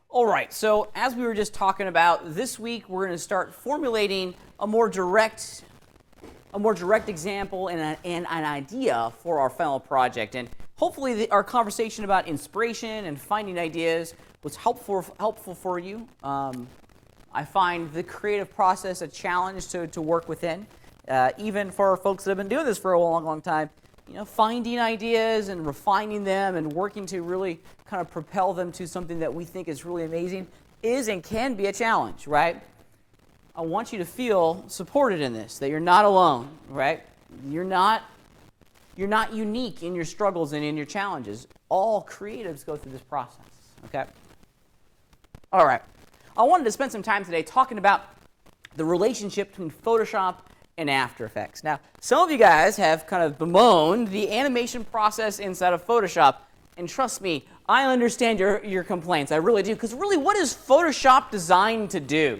All right, so as we were just talking about, this week we're going to start formulating a more direct example and an idea for our final project. And hopefully our conversation about inspiration and finding ideas was helpful for you. I find the creative process a challenge to work within, even for folks that have been doing this for a long time. You know, finding ideas and refining them and working to really kind of propel them to something that we think is really amazing is and can be a challenge, right? I want you to feel supported in this, that you're not alone, right? You're not unique in your struggles and in your challenges. All creatives go through this process, okay? All right. I wanted to spend some time today talking about the relationship between Photoshop and After Effects. Now, some of you guys have kind of bemoaned the animation process inside of Photoshop, and trust me, I understand your complaints. I really do, because really, what is Photoshop designed to do?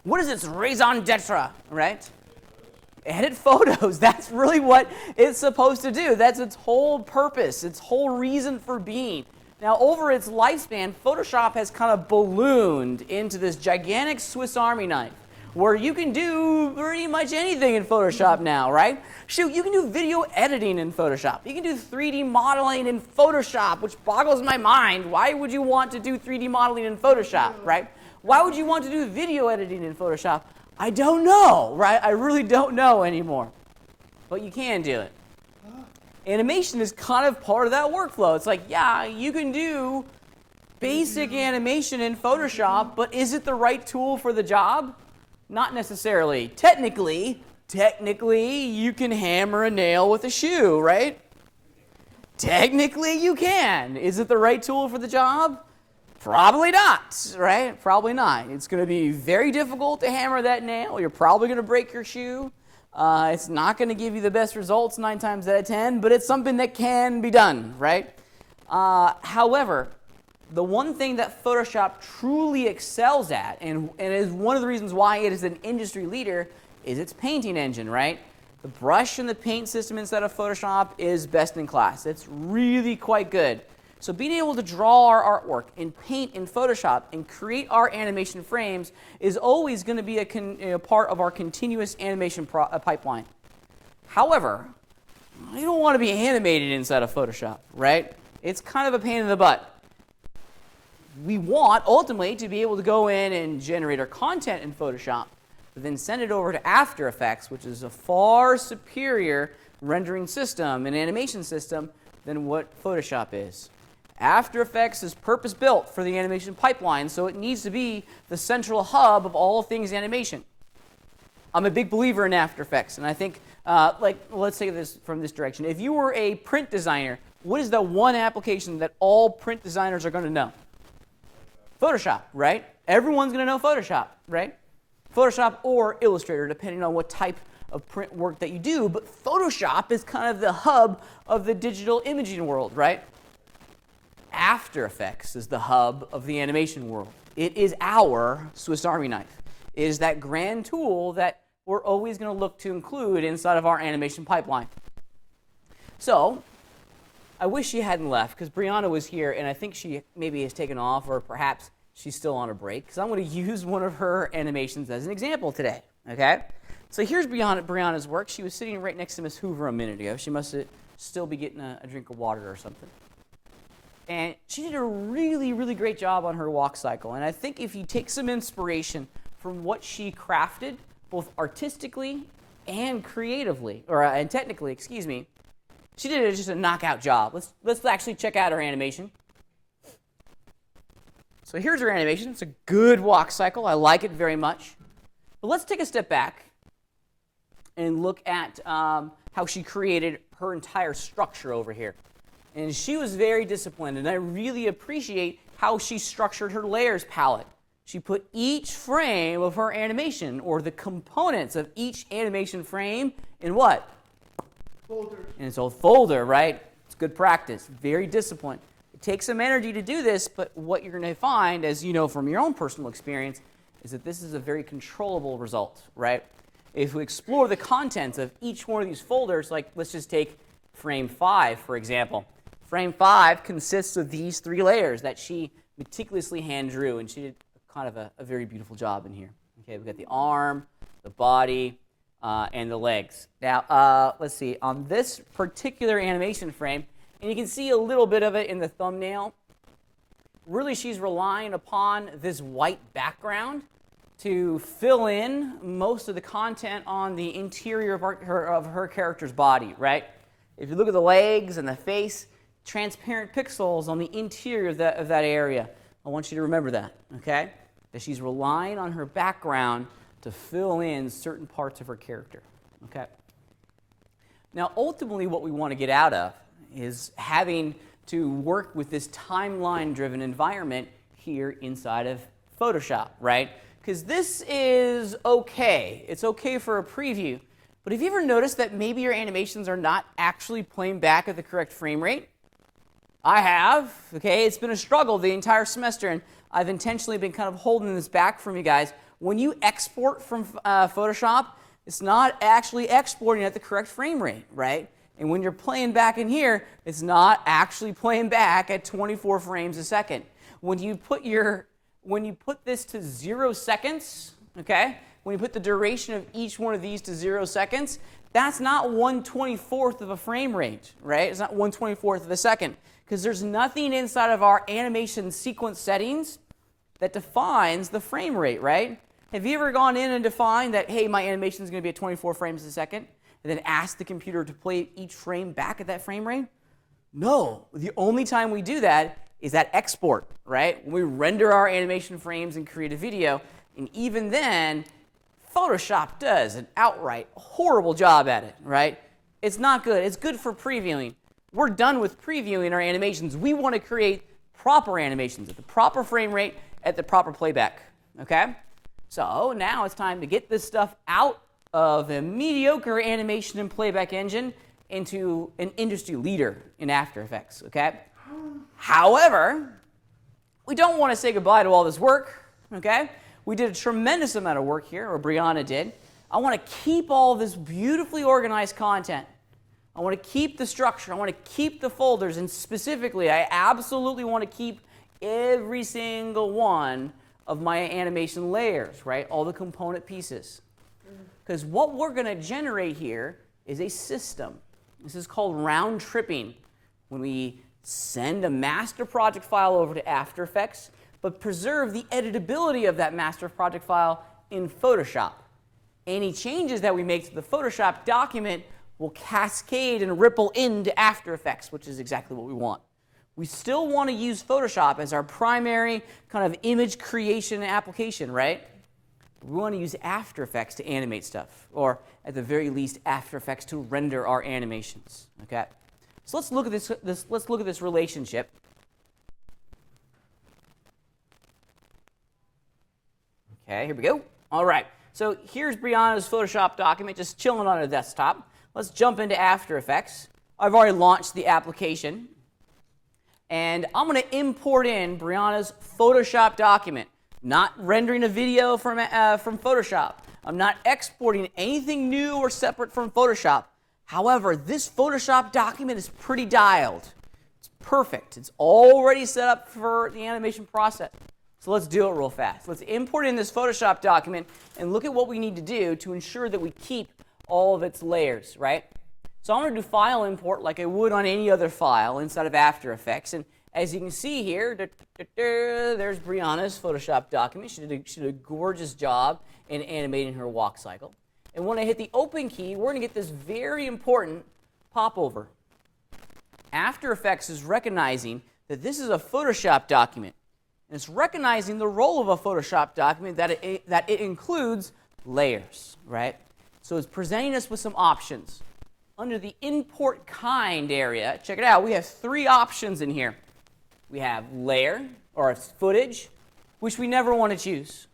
What is its raison d'etre, right? Edit photos. That's really what it's supposed to do. That's its whole purpose, its whole reason for being. Now, over its lifespan, Photoshop has kind of ballooned into this gigantic Swiss Army knife, where you can do pretty much anything in Photoshop now, right? Shoot, you can do video editing in Photoshop. You can do 3D modeling in Photoshop, which boggles my mind. Why would you want to do 3D modeling in Photoshop, right? Why would you want to do video editing in Photoshop? I don't know, right? I really don't know anymore. But you can do it. Animation is kind of part of that workflow. It's like, yeah, you can do basic animation in Photoshop, but is it the right tool for the job? Not necessarily. Technically, you can hammer a nail with a shoe, right? Technically, you can. Is it the right tool for the job? Probably not, right? Probably not. It's going to be very difficult to hammer that nail. You're probably going to break your shoe. It's not going to give you the best results 9 times out of 10, but it's something that can be done, right? However, the one thing that Photoshop truly excels at, and is one of the reasons why it is an industry leader, is its painting engine, right? The brush and the paint system inside of Photoshop is best in class. It's really quite good. So being able to draw our artwork and paint in Photoshop and create our animation frames is always going to be a part of our continuous animation pipeline. However, you don't want to be animated inside of Photoshop, right? It's kind of a pain in the butt. We want, ultimately, to be able to go in and generate our content in Photoshop, but then send it over to After Effects, which is a far superior rendering system and animation system than what Photoshop is. After Effects is purpose-built for the animation pipeline, so it needs to be the central hub of all things animation. I'm a big believer in After Effects, and I think, let's take this from this direction. If you were a print designer, what is the one application that all print designers are going to know? Photoshop, right? Everyone's going to know Photoshop, right? Photoshop or Illustrator, depending on what type of print work that you do. But Photoshop is kind of the hub of the digital imaging world, right? After Effects is the hub of the animation world. It is our Swiss Army knife. It is that grand tool that we're always going to look to include inside of our animation pipeline. So, I wish she hadn't left, because Brianna was here, and I think she maybe has taken off, or perhaps she's still on a break, because I'm going to use one of her animations as an example today, okay? So here's Brianna's work. She was sitting right next to Miss Hoover a minute ago. She must still be getting a drink of water or something. And she did a really, really great job on her walk cycle, and I think if you take some inspiration from what she crafted, both artistically and creatively, and technically, excuse me, she did just a knockout job. Let's actually check out her animation. So here's her animation. It's a good walk cycle. I like it very much. But let's take a step back and look at how she created her entire structure over here. And she was very disciplined, and I really appreciate how she structured her layers palette. She put each frame of her animation, or the components of each animation frame, in what? Folder. And it's a folder, right? It's good practice. Very disciplined. It takes some energy to do this, but what you're going to find, as you know from your own personal experience, is that this is a very controllable result, right? If we explore the contents of each one of these folders, like let's just take frame 5, for example. Frame 5 consists of these 3 layers that she meticulously hand drew, and she did kind of a very beautiful job in here. Okay, we've got the arm, the body, and the legs. Now, let's see, on this particular animation frame, and you can see a little bit of it in the thumbnail, really she's relying upon this white background to fill in most of the content on the interior of her character's body, right? If you look at the legs and the face, transparent pixels on the interior of that area. I want you to remember that, okay? That she's relying on her background to fill in certain parts of her character, okay? Now, ultimately, what we want to get out of is having to work with this timeline-driven environment here inside of Photoshop, right? Because this is okay. It's okay for a preview. But have you ever noticed that maybe your animations are not actually playing back at the correct frame rate? I have. Okay, it's been a struggle the entire semester, and I've intentionally been kind of holding this back from you guys. When you export from Photoshop, it's not actually exporting at the correct frame rate, right? And when you're playing back in here, it's not actually playing back at 24 frames a second. When you put this to 0 seconds, okay, when you put the duration of each one of these to 0 seconds, that's not 1/24th of a frame rate, right? It's not 1/24th of a second, because there's nothing inside of our animation sequence settings that defines the frame rate, right? Have you ever gone in and defined that, hey, my animation is going to be at 24 frames a second, and then asked the computer to play each frame back at that frame rate? No. The only time we do that is at export, right? When we render our animation frames and create a video, and even then, Photoshop does an outright horrible job at it, right? It's not good. It's good for previewing. We're done with previewing our animations. We want to create proper animations at the proper frame rate, at the proper playback, okay? So now it's time to get this stuff out of a mediocre animation and playback engine into an industry leader in After Effects, okay? However, we don't want to say goodbye to all this work, okay? We did a tremendous amount of work here, or Brianna did. I want to keep all this beautifully organized content. I want to keep the structure. I want to keep the folders, and specifically, I absolutely want to keep every single one of my animation layers, right? All the component pieces. Because what we're going to generate here is a system. This is called round tripping. When we send a master project file over to After Effects, but preserve the editability of that master project file in Photoshop. Any changes that we make to the Photoshop document will cascade and ripple into After Effects, which is exactly what we want. We still want to use Photoshop as our primary kind of image creation application, right? We want to use After Effects to animate stuff, or at the very least, After Effects to render our animations. Okay, so let's look at this relationship. Okay, here we go. All right, so here's Brianna's Photoshop document, just chilling on her desktop. Let's jump into After Effects. I've already launched the application, and I'm going to import in Brianna's Photoshop document. Not rendering a video from Photoshop. I'm not exporting anything new or separate from Photoshop. However, this Photoshop document is pretty dialed. It's perfect. It's already set up for the animation process. So let's do it real fast. Let's import in this Photoshop document and look at what we need to do to ensure that we keep all of its layers, right? So I'm going to do file import like I would on any other file inside of After Effects. And as you can see here, there's Brianna's Photoshop document. She did a gorgeous job in animating her walk cycle. And when I hit the open key, we're going to get this very important popover. After Effects is recognizing that this is a Photoshop document. And it's recognizing the role of a Photoshop document that it includes layers, right? So it's presenting us with some options. Under the import kind area, check it out, we have 3 options in here. We have layer, or footage, which we never want to choose.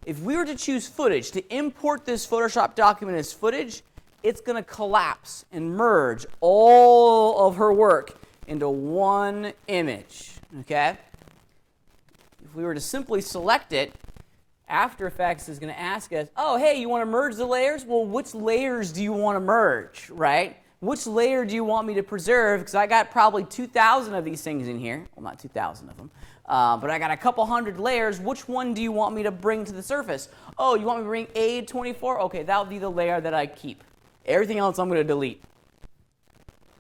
If we were to choose footage, to import this Photoshop document as footage, it's going to collapse and merge all of her work into one image, okay? If we were to simply select it, After Effects is going to ask us, oh, hey, you want to merge the layers? Well, which layers do you want to merge, right? which layer do you want me to preserve? Because I got probably 2,000 of these things in here. Well, not 2,000 of them, but I got a couple hundred layers. Which one do you want me to bring to the surface? Oh, you want me to bring A24? Okay, that'll be the layer that I keep. Everything else I'm going to delete.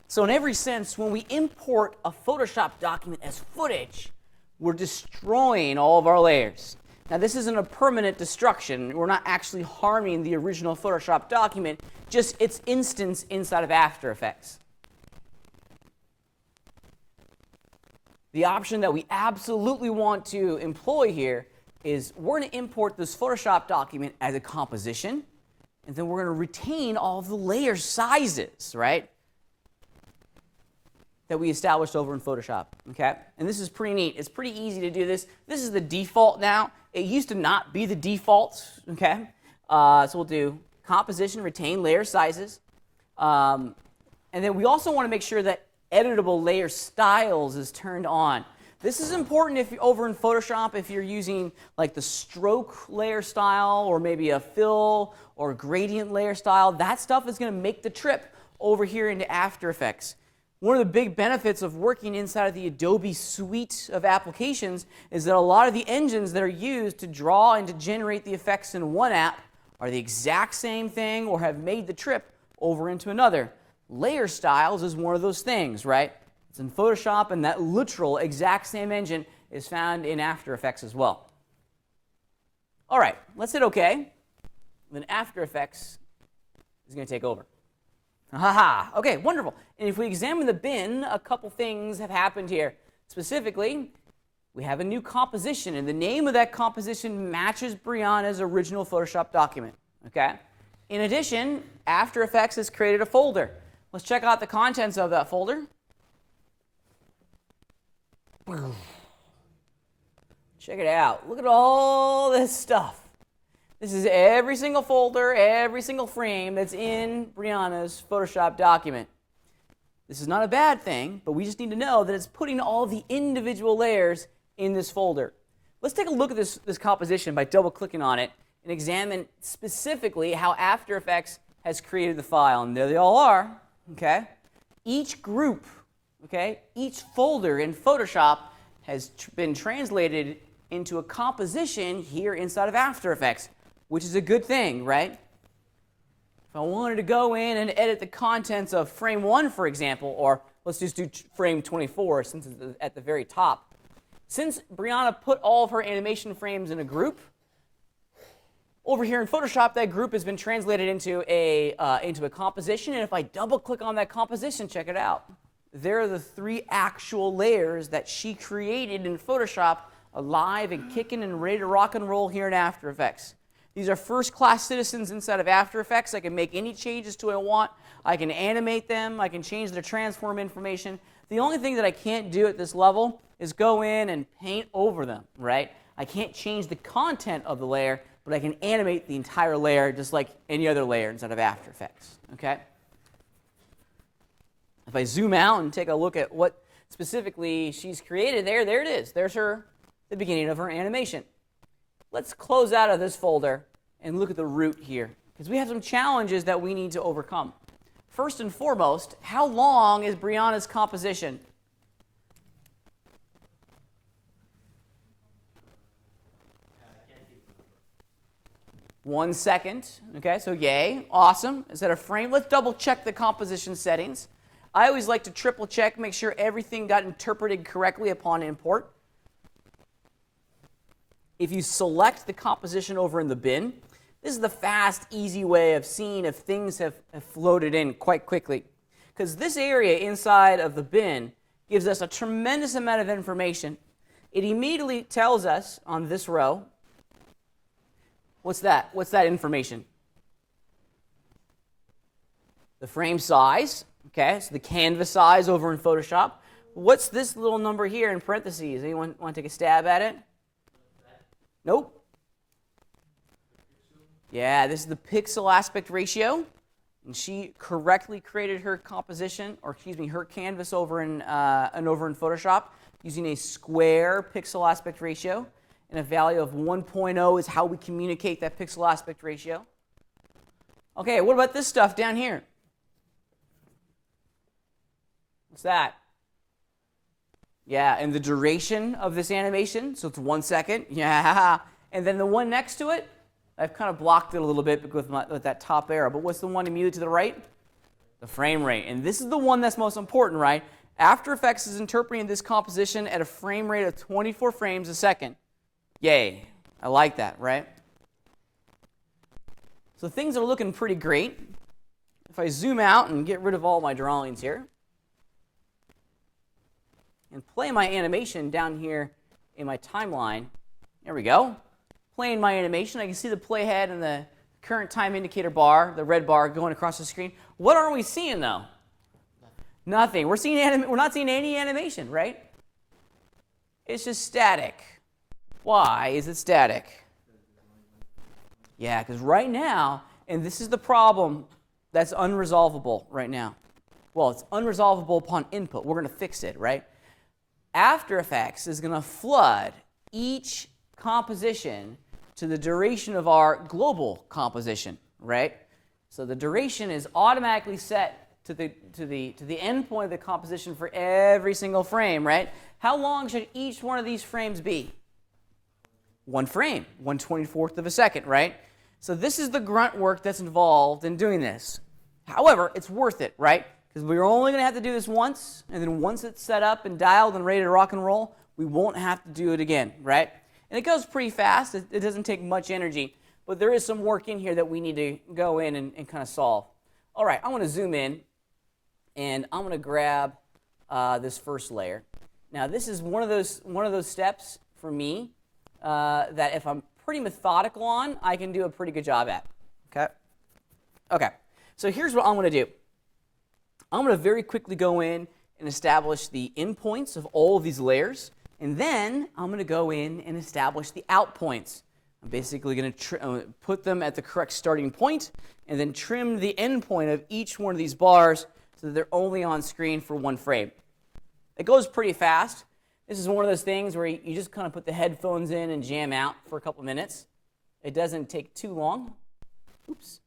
So in every sense, when we import a Photoshop document as footage, we're destroying all of our layers. Now, this isn't a permanent destruction. We're not actually harming the original Photoshop document, just its instance inside of After Effects. The option that we absolutely want to employ here is we're going to import this Photoshop document as a composition, and then we're going to retain all of the layer sizes, right, that we established over in Photoshop, okay? And this is pretty neat. It's pretty easy to do this. This is the default now. It used to not be the default, okay? So we'll do composition, retain layer sizes. And then we also want to make sure that editable layer styles is turned on. This is important if you're over in Photoshop, if you're using like the stroke layer style or maybe a fill or gradient layer style. That stuff is going to make the trip over here into After Effects. One of the big benefits of working inside of the Adobe suite of applications is that a lot of the engines that are used to draw and to generate the effects in one app are the exact same thing or have made the trip over into another. Layer styles is one of those things, right? It's in Photoshop, and that literal exact same engine is found in After Effects as well. All right, let's hit OK. Then After Effects is going to take over. Haha, okay, wonderful. And if we examine the bin, a couple things have happened here. Specifically, we have a new composition, and the name of that composition matches Brianna's original Photoshop document, okay? In addition, After Effects has created a folder. Let's check out the contents of that folder. Check it out. Look at all this stuff. This is every single folder, every single frame that's in Brianna's Photoshop document. This is not a bad thing, but we just need to know that it's putting all the individual layers in this folder. Let's take a look at this composition by double-clicking on it and examine specifically how After Effects has created the file. And there they all are, okay? Each group, okay, each folder in Photoshop has been translated into a composition here inside of After Effects, which is a good thing, right? If I wanted to go in and edit the contents of frame 1, for example, or let's just do frame 24 since it's at the very top. Since Brianna put all of her animation frames in a group, over here in Photoshop, that group has been translated into a composition, and if I double-click on that composition, check it out. There are the 3 actual layers that she created in Photoshop, alive and kicking and ready to rock and roll here in After Effects. These are first-class citizens inside of After Effects. I can make any changes to what I want. I can animate them. I can change their transform information. The only thing that I can't do at this level is go in and paint over them, right? I can't change the content of the layer, but I can animate the entire layer just like any other layer inside of After Effects, okay? If I zoom out and take a look at what specifically she's created there it is. There's the beginning of her animation. Let's close out of this folder and look at the root here, because we have some challenges that we need to overcome. First and foremost, how long is Brianna's composition? One second. Okay, so yay, awesome. Is that a frame? Let's double check the composition settings. I always like to triple check, make sure everything got interpreted correctly upon import. If you select the composition over in the bin, this is the fast, easy way of seeing if things have floated in quite quickly. Because this area inside of the bin gives us a tremendous amount of information. It immediately tells us on this row, what's that? What's that information? The frame size, okay, so the canvas size over in Photoshop. What's this little number here in parentheses? Anyone want to take a stab at it? Nope. Yeah, this is the pixel aspect ratio. And she correctly created her composition, or excuse me, her canvas over in Photoshop using a square pixel aspect ratio. And a value of 1.0 is how we communicate that pixel aspect ratio. Okay, what about this stuff down here? What's that? Yeah, and the duration of this animation, so it's 1 second. Yeah, and then the one next to it, I've kind of blocked it a little bit with that top arrow, but what's the one immediately to the right? The frame rate, and this is the one that's most important, right? After Effects is interpreting this composition at a frame rate of 24 frames a second. Yay, I like that, right? So things are looking pretty great. If I zoom out and get rid of all my drawings here, and play my animation down here in my timeline, there we go. Playing my animation, I can see the playhead and the current time indicator bar, the red bar going across the screen. What are we seeing though? Nothing. We're not seeing any animation, right? It's just static. Why is it static? Yeah, because right now, and this is the problem that's unresolvable right now. Well, it's unresolvable upon input. We're going to fix it, right? After Effects is going to flood each composition to the duration of our global composition, right? So the duration is automatically set to the end point of the composition for every single frame, right? How long should each one of these frames be? 1 frame, 1/24th of a second, right? So this is the grunt work that's involved in doing this. However, it's worth it, right? Because we're only going to have to do this once, and then once it's set up and dialed and ready to rock and roll, we won't have to do it again, right? And it goes pretty fast. It doesn't take much energy, but there is some work in here that we need to go in and kind of solve. All right, I want to zoom in, and I'm going to grab this first layer. Now, this is one of those steps for me that if I'm pretty methodical on, I can do a pretty good job at. Okay. So here's what I'm going to do. I'm going to very quickly go in and establish the endpoints of all of these layers, and then I'm going to go in and establish the out points. I'm basically going to put them at the correct starting point, and then trim the end point of each one of these bars so that they're only on screen for 1 frame. It goes pretty fast. This is one of those things where you just kind of put the headphones in and jam out for a couple minutes. It doesn't take too long. Oops.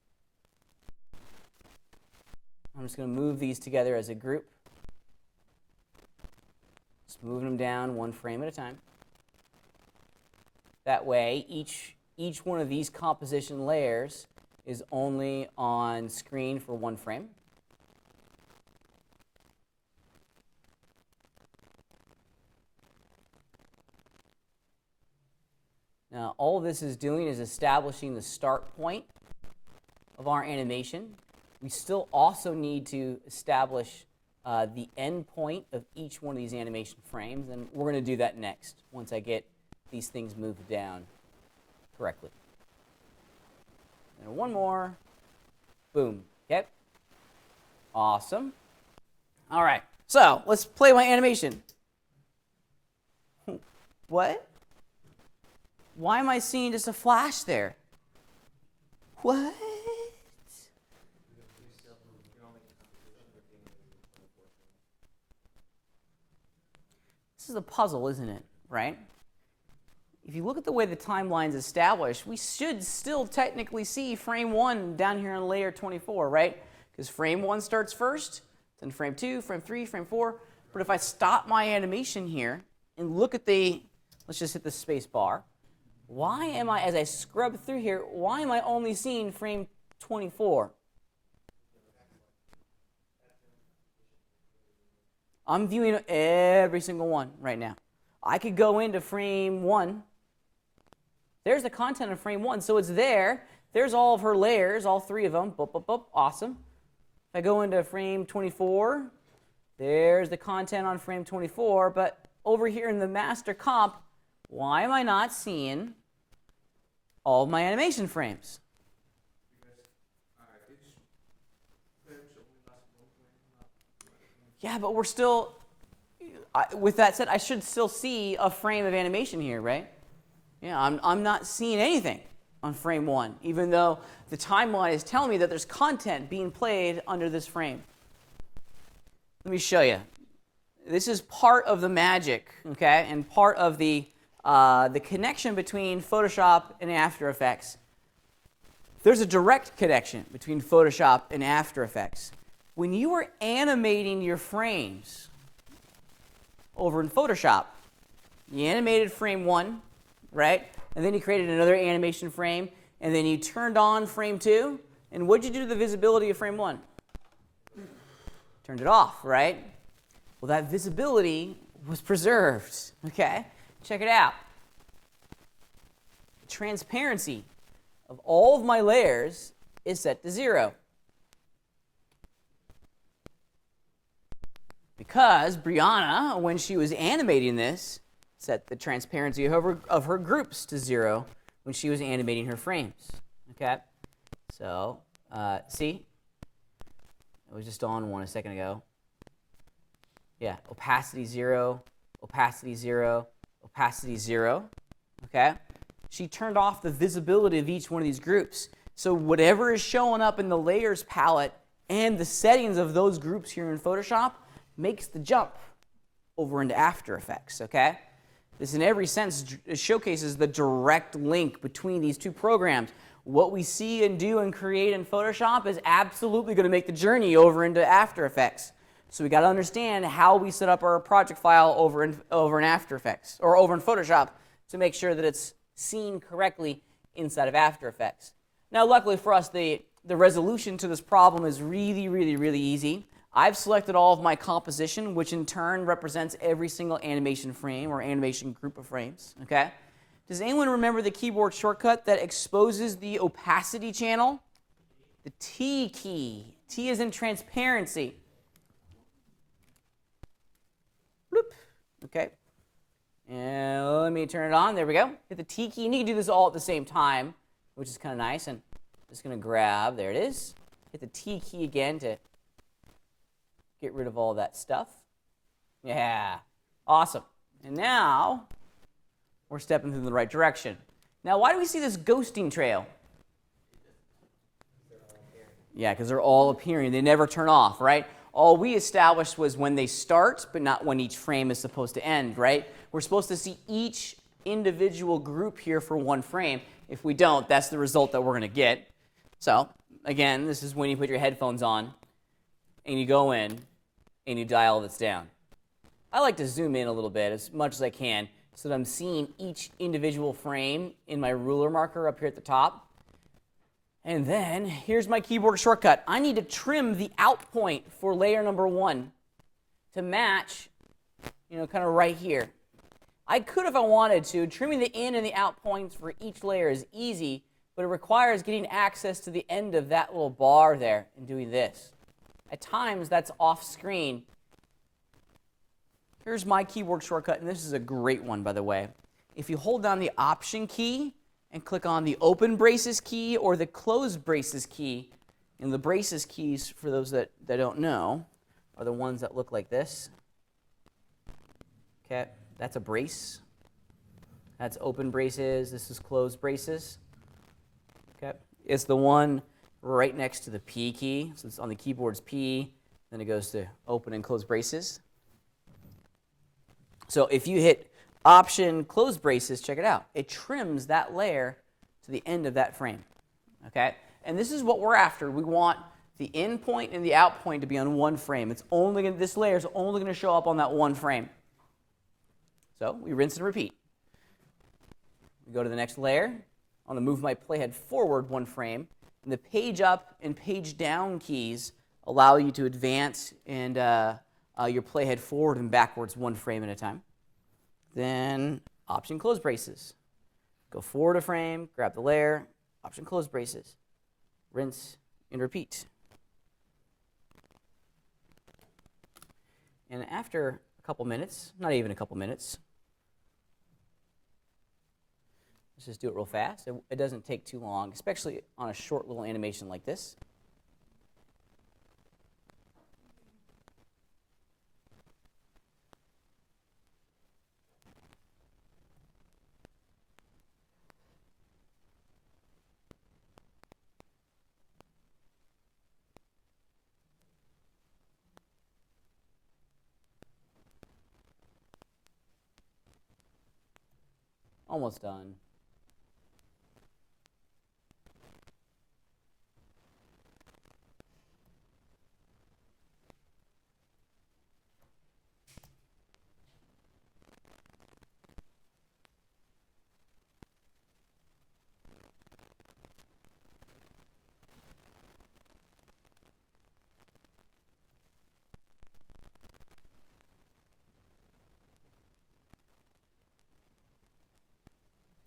I'm just going to move these together as a group. Just moving them down 1 frame at a time. That way, each one of these composition layers is only on screen for 1 frame. Now, all this is doing is establishing the start point of our animation. We still also need to establish the end point of each one of these animation frames, and we're going to do that next once I get these things moved down correctly. And one more. Boom. Okay. Awesome. All right. So let's play my animation. What? Why am I seeing just a flash there? What? This is a puzzle, isn't it? Right? If you look at the way the timeline's established, we should still technically see frame 1 down here on layer 24, right? Because frame 1 starts first, then frame 2, frame 3, frame 4. But if I stop my animation here and look at let's just hit the space bar. Why am I, as I scrub through here, why am I only seeing frame 24? I'm viewing every single one right now. I could go into frame 1. There's the content of frame 1, so it's there. There's all of her layers, all 3 of them. Boop, boop, boop. Awesome. If I go into frame 24, there's the content on frame 24, but over here in the master comp, why am I not seeing all of my animation frames? Yeah, but we're still, with that said, I should still see a frame of animation here, right? Yeah, I'm not seeing anything on frame 1, even though the timeline is telling me that there's content being played under this frame. Let me show you. This is part of the magic, okay, and part of the connection between Photoshop and After Effects. There's a direct connection between Photoshop and After Effects. when you were animating your frames over in Photoshop, you animated frame 1, right? And then you created another animation frame, and then you turned on frame 2, and what did you do to the visibility of frame 1? Turned it off, right? Well, that visibility was preserved, okay? Check it out. The transparency of all of my layers is set to 0. Because Brianna, when she was animating this, set the transparency of her groups to 0 when she was animating her frames, okay? So, see? It was just on one a second ago. Yeah, opacity 0, opacity 0, opacity 0, okay? She turned off the visibility of each one of these groups. So whatever is showing up in the layers palette and the settings of those groups here in Photoshop makes the jump over into After Effects, okay? This in every sense showcases the direct link between these two programs. What we see and do and create in Photoshop is absolutely going to make the journey over into After Effects. So we got to understand how we set up our project file over in After Effects or over in Photoshop to make sure that it's seen correctly inside of After Effects. Now, luckily for us, the resolution to this problem is really, really, really easy. I've selected all of my composition, which in turn represents every single animation frame or animation group of frames, okay? Does anyone remember the keyboard shortcut that exposes the opacity channel? The T key. T is in transparency. Bloop. Okay. And let me turn it on. There we go. Hit the T key. And you can do this all at the same time, which is kind of nice. And I'm just going to grab, there it is. Hit the T key again to get rid of all that stuff. Yeah. Awesome. And now we're stepping through the right direction. Now, why do we see this ghosting trail? Yeah, because they're all appearing. They never turn off, right? All we established was when they start, but not when each frame is supposed to end, right? We're supposed to see each individual group here for one frame. If we don't, that's the result that we're going to get. So, again, this is when you put your headphones on, and you go in, and you dial this down. I like to zoom in a little bit, as much as I can, so that I'm seeing each individual frame in my ruler marker up here at the top. And then, here's my keyboard shortcut. I need to trim the out point for layer number 1 to match, kind of right here. I could, if I wanted to. Trimming the in and the out points for each layer is easy, but it requires getting access to the end of that little bar there and doing this. At times, that's off screen. Here's my keyboard shortcut, and this is a great one, by the way. If you hold down the Option key and click on the Open Braces key or the Close Braces key, and the braces keys, for those that don't know, are the ones that look like this. Okay, that's a brace. That's Open Braces. This is Close Braces. Okay, it's the one right next to the P key. So it's on the keyboard's P, then it goes to Open and Close Braces. So if you hit Option Close Braces, check it out. It trims that layer to the end of that frame. Okay? And this is what we're after. We want the in point and the out point to be on one frame. This layer is only going to show up on that one frame. So we rinse and repeat. We go to the next layer. I want to move my playhead forward one frame. And the page up and page down keys allow you to advance and your playhead forward and backwards one frame at a time. Then Option Close Braces. Go forward a frame, grab the layer, Option Close Braces. Rinse and repeat. And after a couple minutes, not even a couple minutes, let's just do it real fast. It doesn't take too long, especially on a short little animation like this. Almost done.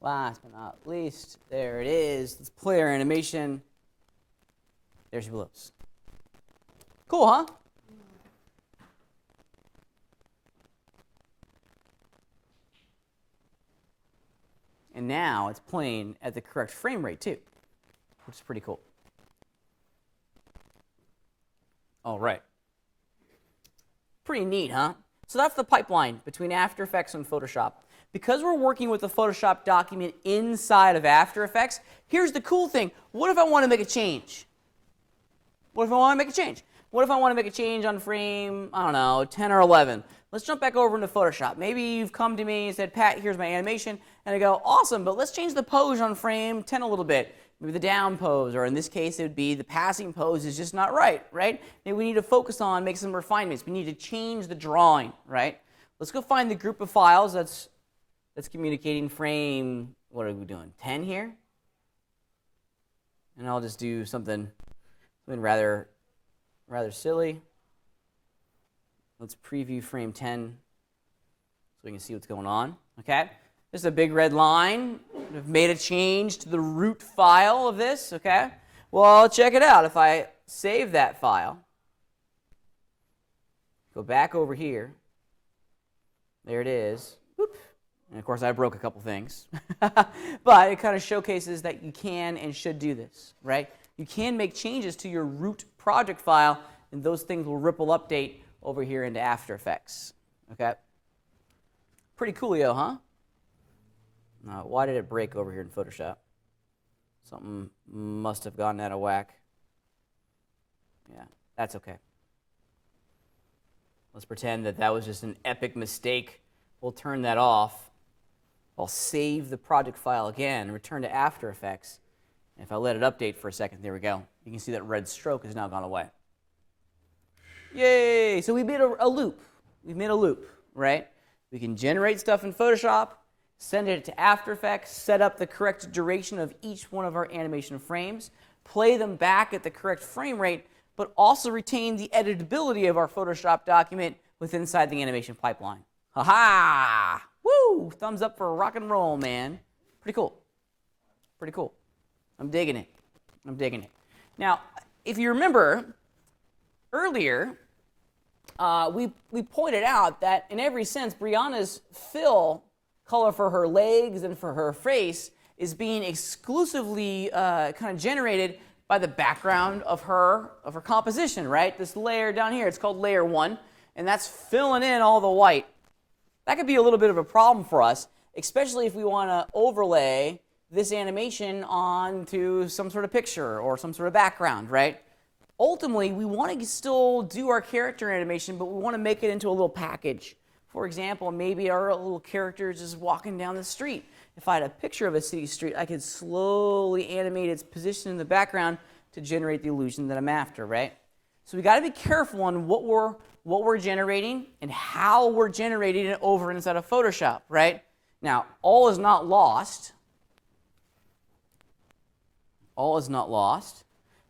last but not least, there it is. Let's play our animation. There she blows. Cool, huh? And now it's playing at the correct frame rate too, which is pretty cool. All right. Pretty neat, huh? So that's the pipeline between After Effects and Photoshop. Because we're working with the Photoshop document inside of After Effects, here's the cool thing. What if I want to make a change? What if I want to make a change? What if I want to make a change on frame, I don't know, 10 or 11? Let's jump back over into Photoshop. Maybe you've come to me and said, Pat, here's my animation. And I go, awesome, but let's change the pose on frame 10 a little bit. Maybe the down pose, or in this case, it would be the passing pose is just not right? Maybe we need to focus on, make some refinements. We need to change the drawing, right? Let's go find the group of files that's communicating frame, what are we doing, 10 here? And I'll just do something rather silly. Let's preview frame 10 so we can see what's going on, okay? This is a big red line. I've made a change to the root file of this, okay? Well, check it out. If I save that file, go back over here, there it is. Whoop. And of course, I broke a couple things. But it kind of showcases that you can and should do this, right? You can make changes to your root project file, and those things will ripple update over here into After Effects, okay? Pretty coolio, huh? Why did it break over here in Photoshop? Something must have gotten out of whack. Yeah, that's okay. Let's pretend that that was just an epic mistake. We'll turn that off. I'll save the project file again, return to After Effects. And if I let it update for a second, there we go. You can see that red stroke has now gone away. Yay! So we made a loop. We've made a loop, right? We can generate stuff in Photoshop, send it to After Effects, set up the correct duration of each one of our animation frames, play them back at the correct frame rate, but also retain the editability of our Photoshop document within inside the animation pipeline. Ha-ha! Woo! Thumbs up for rock and roll, man. Pretty cool. Pretty cool. I'm digging it. I'm digging it. Now, if you remember, earlier, we pointed out that in every sense, Brianna's fill color for her legs and for her face is being exclusively kind of generated by the background of her composition, right? This layer down here, it's called layer 1, and that's filling in all the white. That could be a little bit of a problem for us, especially if we want to overlay this animation onto some sort of picture or some sort of background, right? Ultimately, we want to still do our character animation, but we want to make it into a little package. For example, maybe our little character is just walking down the street. If I had a picture of a city street, I could slowly animate its position in the background to generate the illusion that I'm after, right? So we got to be careful on what we're generating and how we're generating it over inside of Photoshop, right? Now, all is not lost. All is not lost.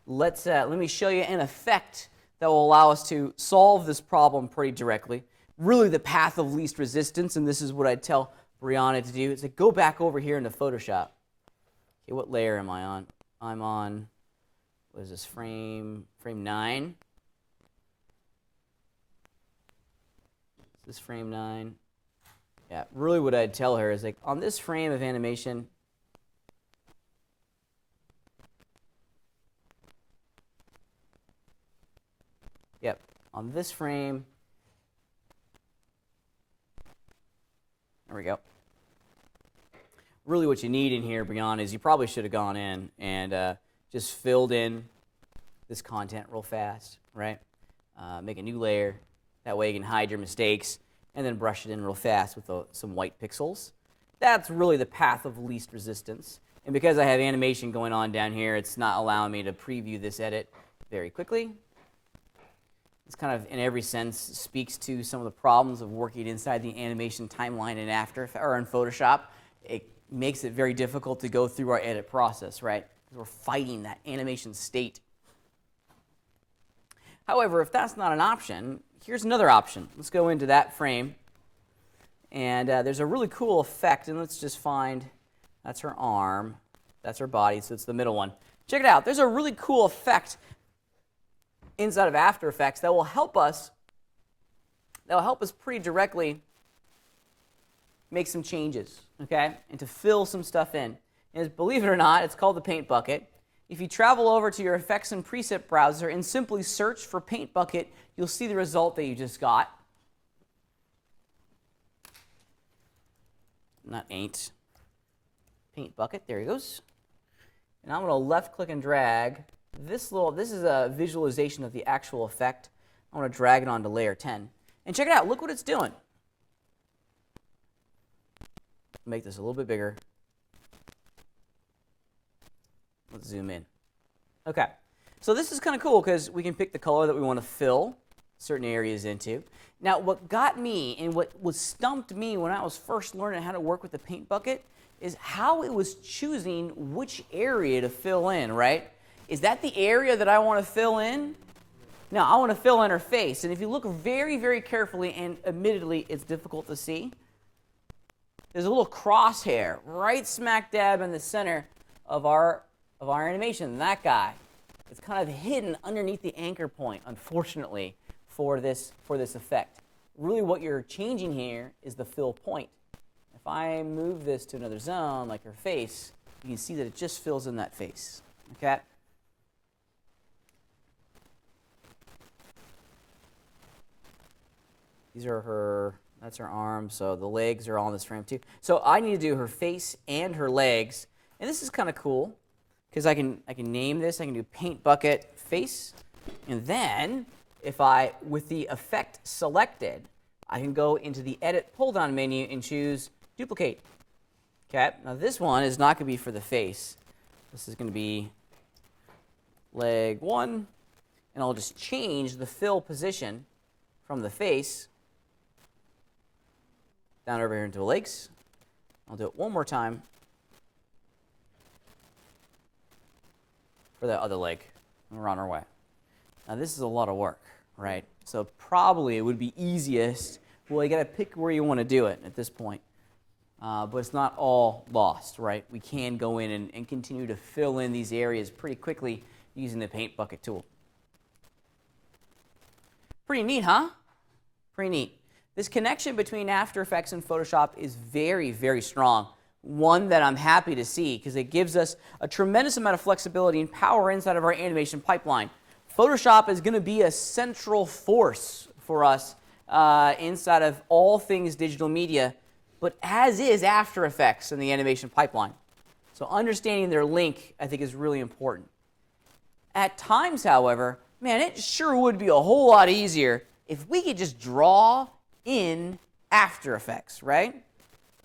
Let me show you an effect that will allow us to solve this problem pretty directly. Really the path of least resistance, and this is what I'd tell Brianna to do. It's like, go back over here into Photoshop. Okay, what layer am I on? I'm on, what is this, frame 9? Is this frame 9? Yeah, really what I'd tell her is, like, on this frame of animation, yep, on this frame, there we go. Really what you need in here, Brianna, is you probably should have gone in and just filled in this content real fast, right? Make a new layer. That way you can hide your mistakes and then brush it in real fast with some white pixels. That's really the path of least resistance. And because I have animation going on down here, it's not allowing me to preview this edit very quickly. This kind of, in every sense, speaks to some of the problems of working inside the animation timeline in Photoshop. It makes it very difficult to go through our edit process, right? Because we're fighting that animation state. However, if that's not an option, here's another option. Let's go into that frame. And there's a really cool effect, and let's just find That's her arm. That's her body, so it's the middle one. Check it out. There's a really cool effect inside of After Effects that will help us pretty directly make some changes, okay, and to fill some stuff in. And believe it or not, it's called the paint bucket. If you travel over to your effects and preset browser and simply search for paint bucket, you'll see the result that you just got. Not ain't. Paint bucket, there he goes. And I'm going to left click and drag this is a visualization of the actual effect. I'm going to drag it onto layer 10. And check it out, look what it's doing. Make this a little bit bigger. Let's zoom in. Okay, so this is kind of cool because we can pick the color that we want to fill certain areas into. Now, what got me and what stumped me when I was first learning how to work with the paint bucket is how it was choosing which area to fill in, right? Is that the area that I want to fill in? No, I want to fill in her face. And if you look very, very carefully, and admittedly it's difficult to see, there's a little crosshair right smack dab in the center of our animation. That guy. It's kind of hidden underneath the anchor point, unfortunately, for this effect. Really what you're changing here is the fill point. If I move this to another zone, like her face, you can see that it just fills in that face. Okay? These are that's her arms, so the legs are all in this frame too. So I need to do her face and her legs, and this is kind of cool because I can name this. I can do paint bucket face, and then with the effect selected, I can go into the edit pull-down menu and choose duplicate. Okay, now this one is not going to be for the face. This is going to be leg 1, and I'll just change the fill position from the face down over here into the legs. I'll do it one more time for that other leg. We're on our way. Now this is a lot of work, right? So probably it would be easiest, well, you got to pick where you want to do it at this point. But it's not all lost, right? We can go in and continue to fill in these areas pretty quickly using the paint bucket tool. Pretty neat, huh? Pretty neat. This connection between After Effects and Photoshop is very, very strong. One that I'm happy to see because it gives us a tremendous amount of flexibility and power inside of our animation pipeline. Photoshop is going to be a central force for us inside of all things digital media, but as is After Effects in the animation pipeline. So understanding their link, I think, is really important. At times, however, man, it sure would be a whole lot easier if we could just draw in After Effects, right?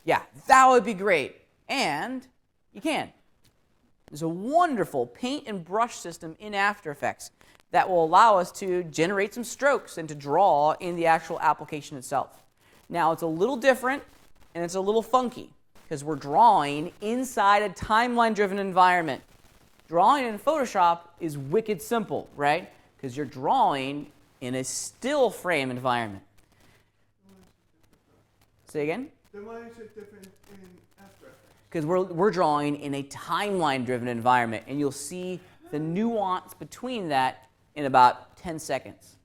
Yeah, that would be great. And you can. There's a wonderful paint and brush system in After Effects that will allow us to generate some strokes and to draw in the actual application itself. Now, it's a little different and it's a little funky because we're drawing inside a timeline-driven environment. Drawing in Photoshop is wicked simple, right? Because you're drawing in a still frame environment. Say again? Then why is it different in After Effects? Because we're drawing in a timeline-driven environment, and you'll see the nuance between that in about 10 seconds.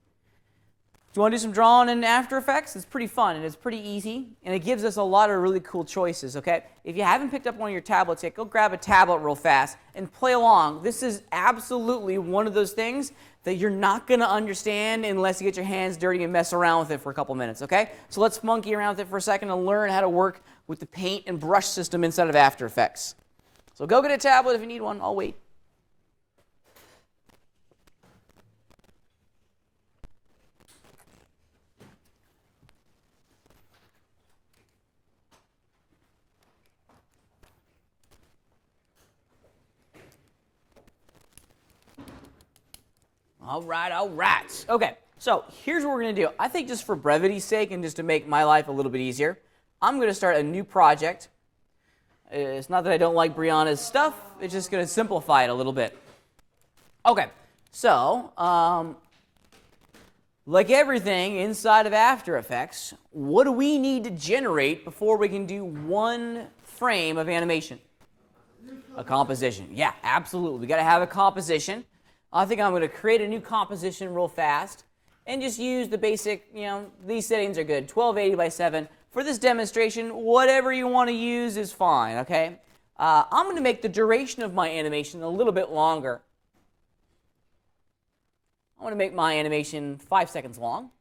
Do you want to do some drawing in After Effects? It's pretty fun, and it's pretty easy, and it gives us a lot of really cool choices, okay? If you haven't picked up one of your tablets yet, go grab a tablet real fast and play along. This is absolutely one of those things that you're not going to understand unless you get your hands dirty and mess around with it for a couple minutes, okay? So let's monkey around with it for a second and learn how to work with the paint and brush system inside of After Effects. So go get a tablet if you need one. I'll wait. All right. Okay, so here's what we're going to do. I think just for brevity's sake and just to make my life a little bit easier, I'm going to start a new project. It's not that I don't like Brianna's stuff. It's just going to simplify it a little bit. Okay, so like everything inside of After Effects, what do we need to generate before we can do one frame of animation? A composition. Yeah, absolutely. We got to have a composition. I think I'm going to create a new composition real fast and just use the basic, these settings are good. 1280 by 7. For this demonstration, whatever you want to use is fine, okay? I'm going to make the duration of my animation a little bit longer. I want to make my animation 5 seconds long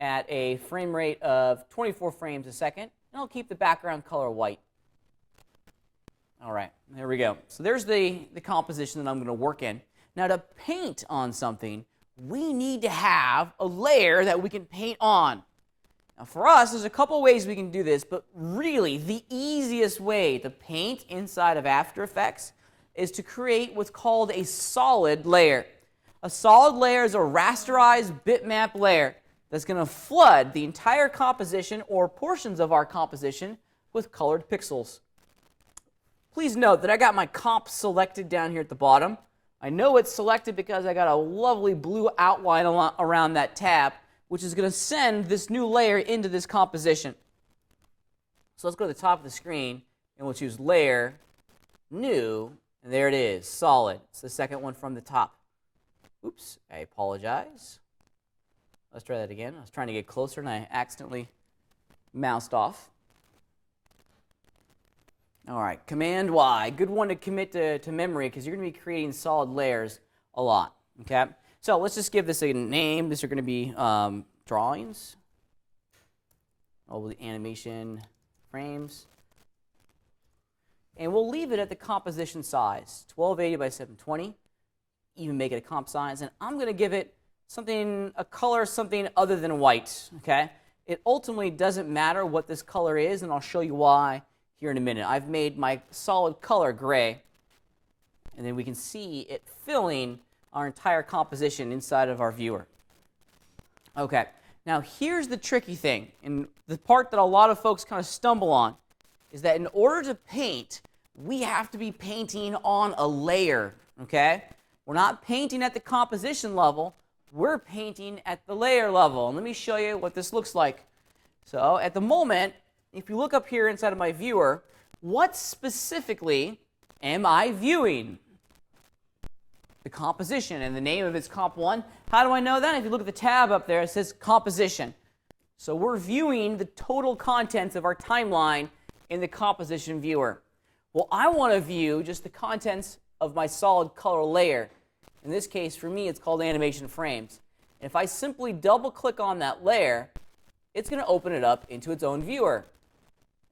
at a frame rate of 24 frames a second, and I'll keep the background color white. All right, there we go. So there's the composition that I'm going to work in. Now, to paint on something, we need to have a layer that we can paint on. Now, for us, there's a couple ways we can do this, but really the easiest way to paint inside of After Effects is to create what's called a solid layer. A solid layer is a rasterized bitmap layer that's going to flood the entire composition or portions of our composition with colored pixels. Please note that I got my comp selected down here at the bottom. I know it's selected because I got a lovely blue outline around that tab, which is going to send this new layer into this composition. So let's go to the top of the screen, and we'll choose Layer, New, and there it is, Solid. It's the second one from the top. Oops, I apologize. Let's try that again. I was trying to get closer, and I accidentally moused off. All right, Command Y, good one to commit to memory because you're going to be creating solid layers a lot, okay? So let's just give this a name. These are going to be drawings, all the animation frames. And we'll leave it at the composition size, 1280 by 720, even make it a comp size. And I'm going to give it something, a color, something other than white, okay? It ultimately doesn't matter what this color is, and I'll show you why here in a minute. I've made my solid color gray, and then we can see it filling our entire composition inside of our viewer. Okay, now here's the tricky thing, and the part that a lot of folks kind of stumble on, is that in order to paint, we have to be painting on a layer, okay? We're not painting at the composition level, we're painting at the layer level. And let me show you what this looks like. So at the moment, if you look up here inside of my viewer, what specifically am I viewing? The composition, and the name of it's Comp 1. How do I know that? If you look at the tab up there, it says Composition. So we're viewing the total contents of our timeline in the composition viewer. Well, I want to view just the contents of my solid color layer. In this case, for me, it's called animation frames. And if I simply double-click on that layer, it's going to open it up into its own viewer.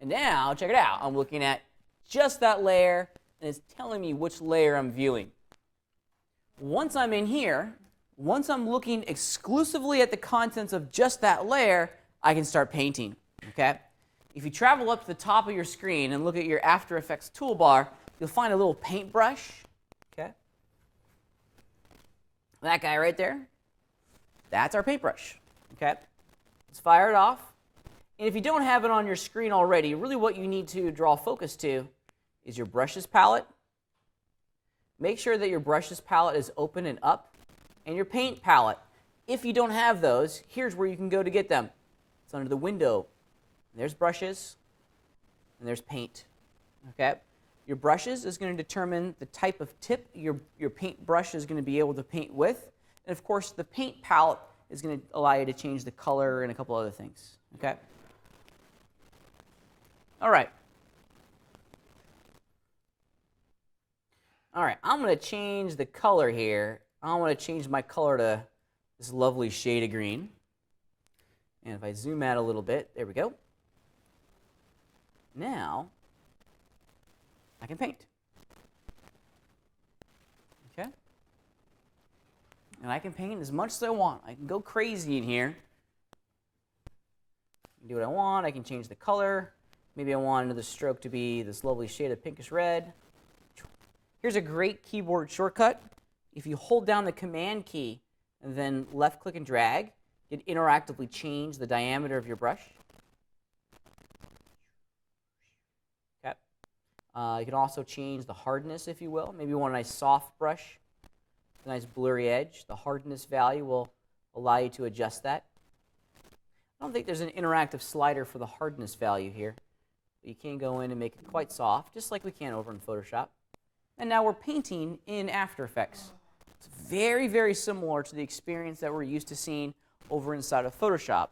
And now, check it out. I'm looking at just that layer, and it's telling me which layer I'm viewing. Once I'm in here, once I'm looking exclusively at the contents of just that layer, I can start painting, okay? If you travel up to the top of your screen and look at your After Effects toolbar, you'll find a little paintbrush, okay? That guy right there, that's our paintbrush, okay? Let's fire it off. And if you don't have it on your screen already, really what you need to draw focus to is your brushes palette. Make sure that your brushes palette is open and up, and your paint palette. If you don't have those, here's where you can go to get them. It's under the window. And there's brushes, and there's paint. Okay? Your brushes is going to determine the type of tip your paint brush is going to be able to paint with. And of course, the paint palette is going to allow you to change the color and a couple other things. Okay? All right. All right, I'm going to change the color here. I want to change my color to this lovely shade of green. And if I zoom out a little bit, there we go. Now, I can paint. Okay? And I can paint as much as I want. I can go crazy in here. I can do what I want. I can change the color. Maybe I want another stroke to be this lovely shade of pinkish red. Here's a great keyboard shortcut. If you hold down the Command key and then left-click and drag, you can interactively change the diameter of your brush. Okay. You can also change the hardness, if you will. Maybe you want a nice soft brush, a nice blurry edge. The hardness value will allow you to adjust that. I don't think there's an interactive slider for the hardness value here. but you can go in and make it quite soft, just like we can over in Photoshop. And now we're painting in After Effects. It's very, very similar to the experience that we're used to seeing over inside of Photoshop.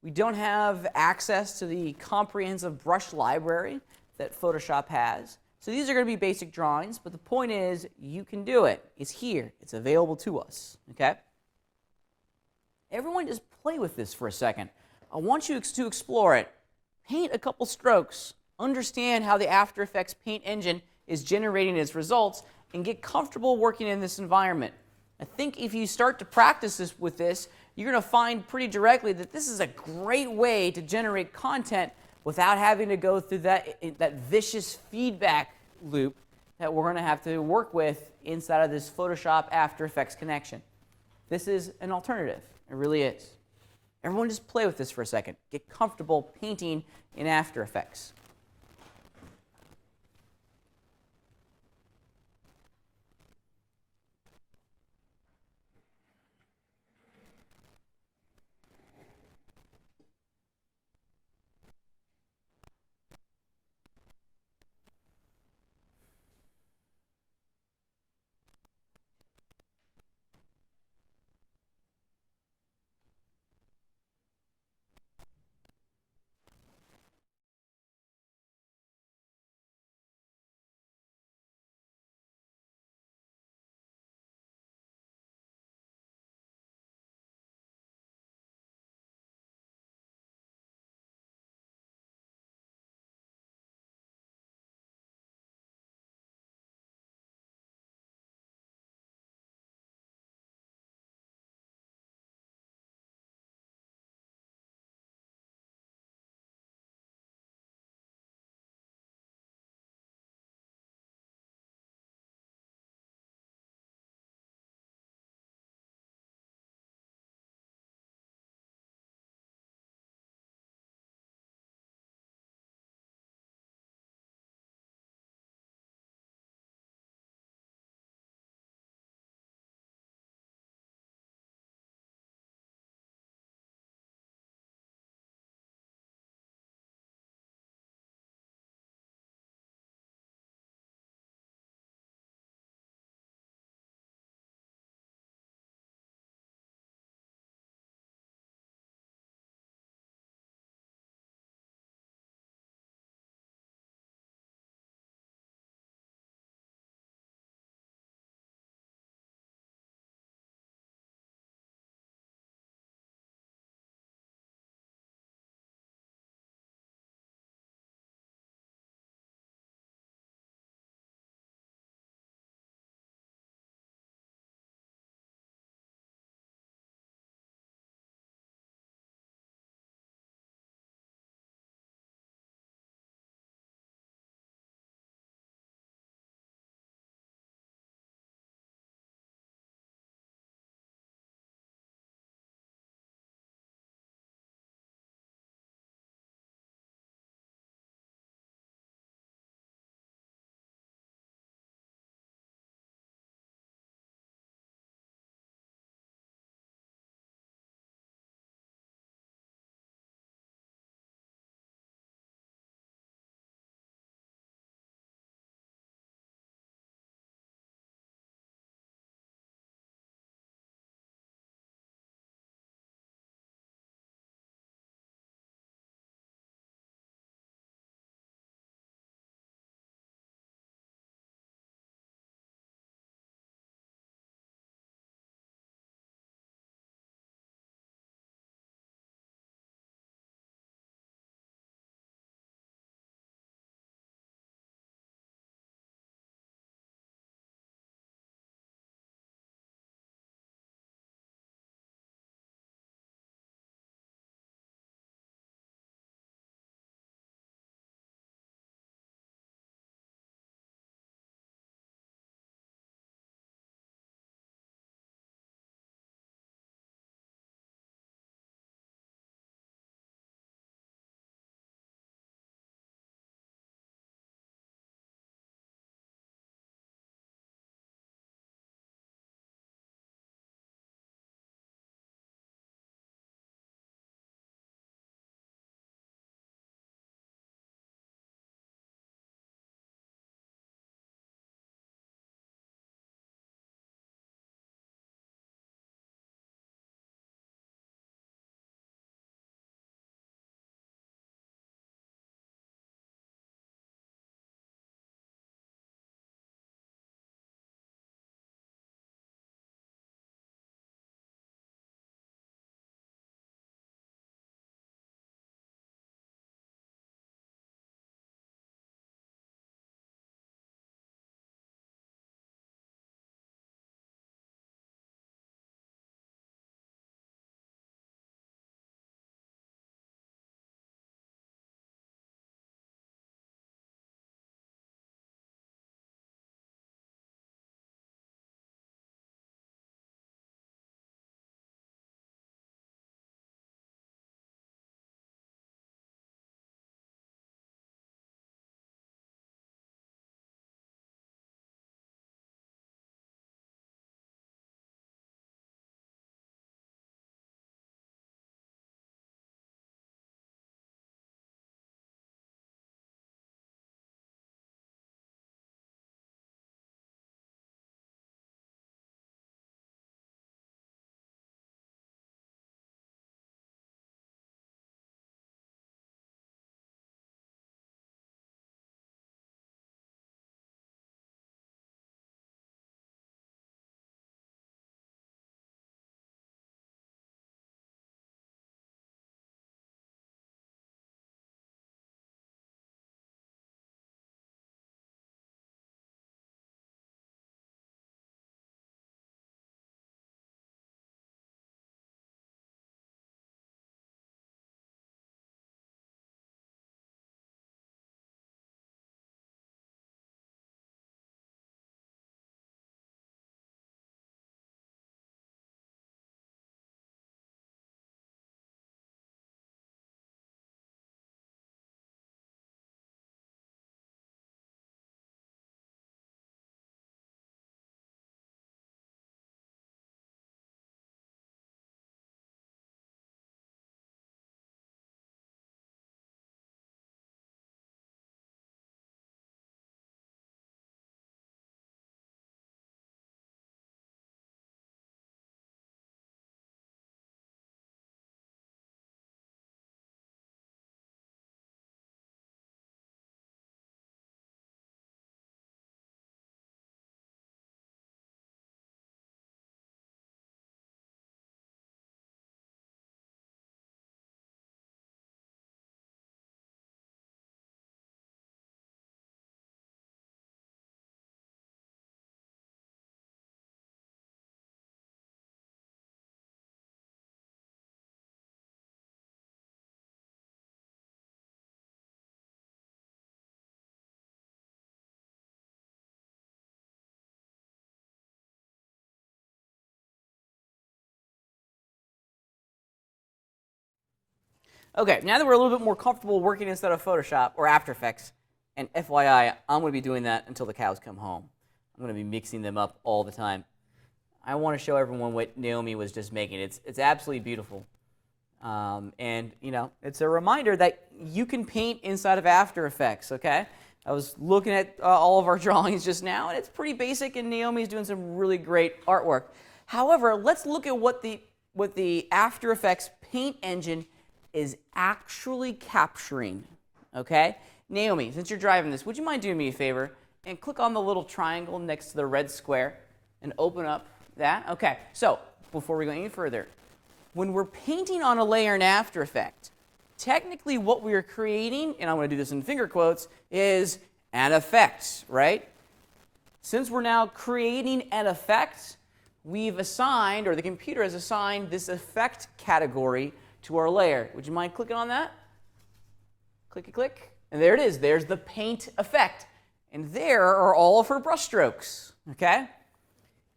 We don't have access to the comprehensive brush library that Photoshop has. So these are going to be basic drawings, but the point is you can do it. It's here. It's available to us. Okay? Everyone just play with this for a second. I want you to explore it. Paint a couple strokes. Understand how the After Effects paint engine is generating its results, and get comfortable working in this environment. I think if you start to practice this with this, you're going to find pretty directly that this is a great way to generate content without having to go through that vicious feedback loop that we're going to have to work with inside of this Photoshop After Effects connection. This is an alternative. It really is. Everyone just play with this for a second. Get comfortable painting in After Effects. Okay, now that we're a little bit more comfortable working instead of Photoshop or After Effects, and FYI, I'm going to be doing that until the cows come home. I'm going to be mixing them up all the time. I want to show everyone what Naomi was just making. It's absolutely beautiful. And, you know, it's a reminder that you can paint inside of After Effects, okay? I was looking at all of our drawings just now, and it's pretty basic, and Naomi's doing some really great artwork. However, let's look at what the After Effects paint engine is actually capturing, okay? Naomi, since you're driving this, would you mind doing me a favor and click on the little triangle next to the red square and open up that? Okay, so before we go any further, when we're painting on a layer in After Effects, technically what we are creating, and I'm going to do this in finger quotes, is an effect, right? Since we're now creating an effect, we've assigned, or the computer has assigned, this effect category to our layer. Would you mind clicking on that? Clicky click. And there it is. There's the paint effect. And there are all of her brushstrokes, okay?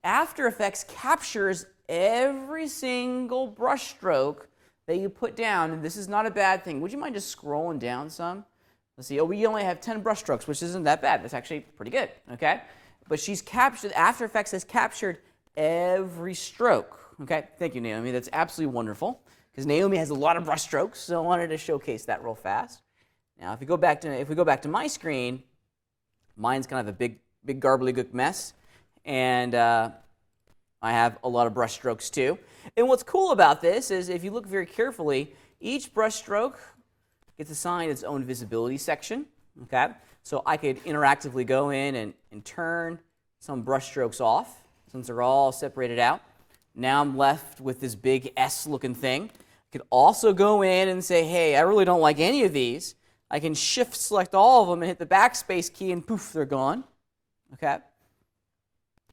After Effects captures every single brushstroke that you put down, and this is not a bad thing. Would you mind just scrolling down some? Let's see. Oh, we only have 10 brushstrokes, which isn't that bad. That's actually pretty good, okay? But she's captured, After Effects has captured every stroke, okay? Thank you, Naomi. That's absolutely wonderful, because Naomi has a lot of brushstrokes, so I wanted to showcase that real fast. Now, if we go back to my screen, mine's kind of a big garbly-gook mess, and I have a lot of brushstrokes too. And what's cool about this is, if you look very carefully, each brushstroke gets assigned its own visibility section. Okay, so I could interactively go in and turn some brushstrokes off, since they're all separated out. Now I'm left with this big S-looking thing. I could also go in and say, hey, I really don't like any of these. I can shift select all of them and hit the backspace key, and poof, they're gone. Okay.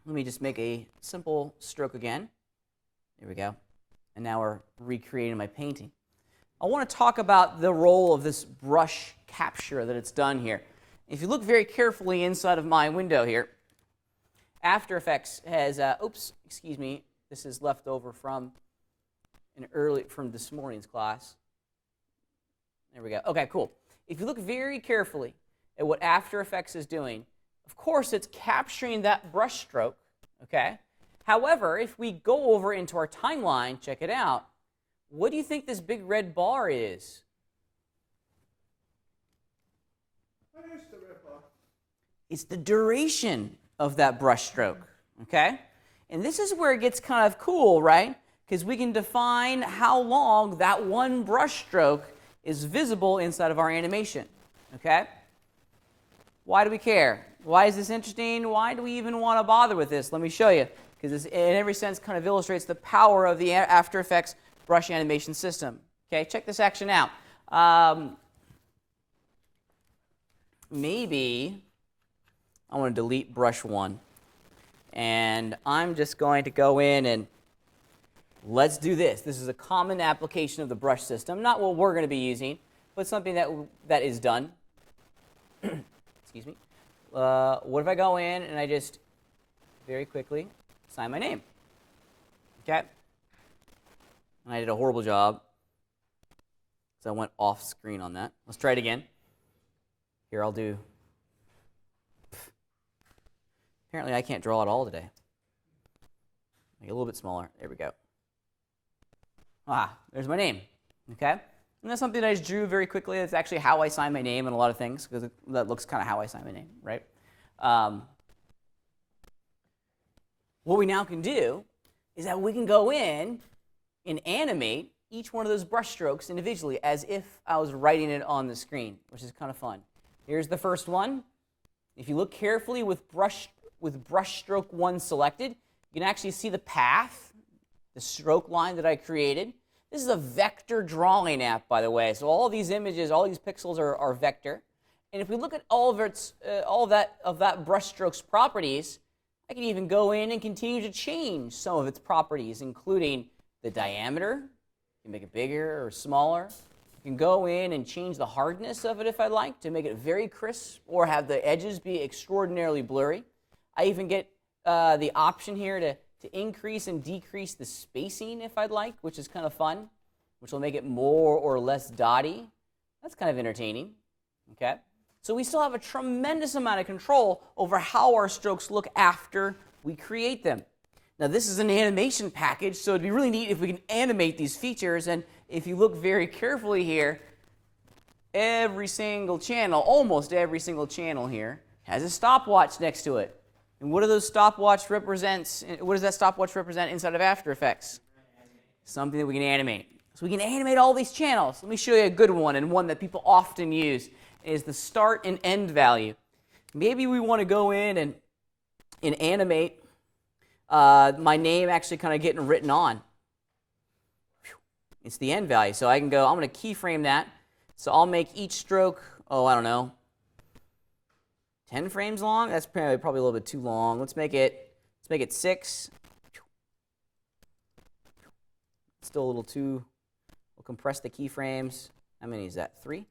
Let me just make a simple stroke again. There we go. And now we're recreating my painting. I want to talk about the role of this brush capture that it's done here. If you look very carefully inside of my window here, After Effects has, oops, excuse me, this is left over from from this morning's class. There we go. Okay, cool. If you look very carefully at what After Effects is doing, of course, it's capturing that brush stroke, okay? However, if we go over into our timeline, check it out, what do you think this big red bar is? What is the red bar? It's the duration of that brush stroke, okay? And this is where it gets kind of cool, right? Because we can define how long that one brush stroke is visible inside of our animation, okay? Why do we care? Why is this interesting? Why do we even want to bother with this? Let me show you, because this, in every sense, kind of illustrates the power of the After Effects brush animation system. Okay, check this action out. Maybe I want to delete brush 1, and I'm just going to go in and let's do this. This is a common application of the brush system, not what we're going to be using, but something that is done. Excuse me. What if I go in and I just very quickly sign my name? Okay. And I did a horrible job, so I went off screen on that. Let's try it again. Here, I'll do. Apparently, I can't draw at all today. Make it a little bit smaller. There we go. Ah, there's my name. Okay? And that's something I just drew very quickly. That's actually how I sign my name in a lot of things, because that looks kind of how I sign my name, right? What we now can do is that we can go in and animate each one of those brush strokes individually as if I was writing it on the screen, which is kind of fun. Here's the first one. If you look carefully with brush stroke 1 selected, you can actually see the path, the stroke line that I created. This is a vector drawing app, by the way. So all these images, all these pixels are vector. And if we look at all of that brush stroke's properties, I can even go in and continue to change some of its properties, including the diameter. You can make it bigger or smaller. You can go in and change the hardness of it if I like to make it very crisp or have the edges be extraordinarily blurry. I even get the option here to increase and decrease the spacing if I'd like, which is kind of fun. which will make it more or less dotty. That's kind of entertaining. Okay? So we still have a tremendous amount of control over how our strokes look after we create them. Now, this is an animation package, so it'd be really neat if we can animate these features. And if you look very carefully here, every single channel, almost every single channel here, has a stopwatch next to it. And what do those stopwatch represents? What does that stopwatch represent inside of After Effects? Something that we can animate. So we can animate all these channels. Let me show you a good one, and one that people often use is the start and end value. Maybe we want to go in and animate my name actually kind of getting written on. It's the end value. So I can go, I'm going to keyframe that. So I'll make each stroke, I don't know, 10 frames long. That's probably a little bit too long. Let's make it 6. Still a little too, we'll compress the keyframes. How many is that? 3?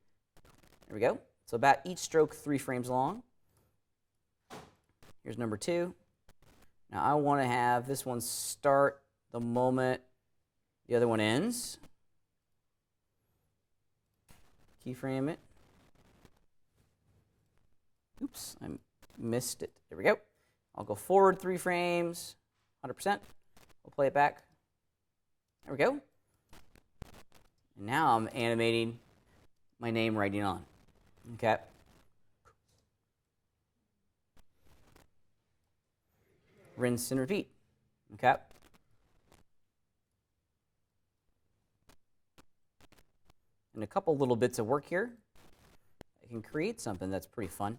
There we go. So about each stroke 3 frames long. Here's number 2. Now I want to have this one start the moment the other one ends. Keyframe it. Oops, I missed it. There we go. I'll go forward 3 frames, 100%. We'll play it back. There we go. And now I'm animating my name writing on. Okay. Rinse and repeat. Okay. And a couple little bits of work here. I can create something that's pretty fun.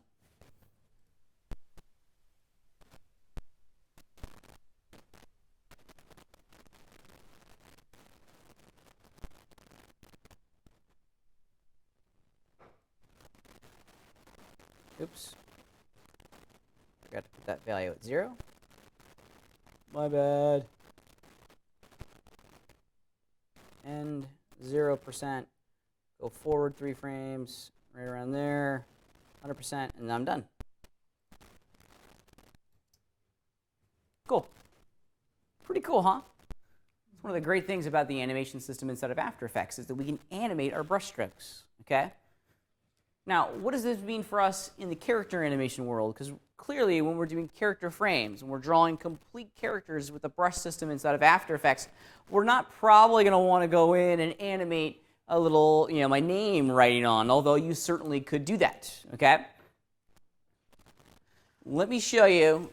Oops. Forgot to put that value at 0. My bad. And 0%. Go forward 3 frames, right around there, 100%, and I'm done. Cool. Pretty cool, huh? It's one of the great things about the animation system inside of After Effects is that we can animate our brush strokes, okay? Now, what does this mean for us in the character animation world? Because clearly, when we're doing character frames, and we're drawing complete characters with the brush system inside of After Effects, we're not probably going to want to go in and animate a little, my name writing on, although you certainly could do that, okay? Let me show you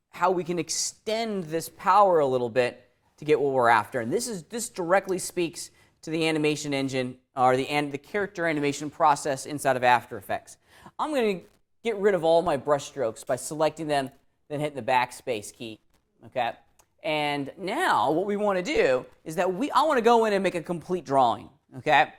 how we can extend this power a little bit to get what we're after. And this directly speaks to the animation engine, or the character animation process inside of After Effects. I'm going to get rid of all my brush strokes by selecting them, then hitting the backspace key, okay? And now what we want to do is that I want to go in and make a complete drawing, okay?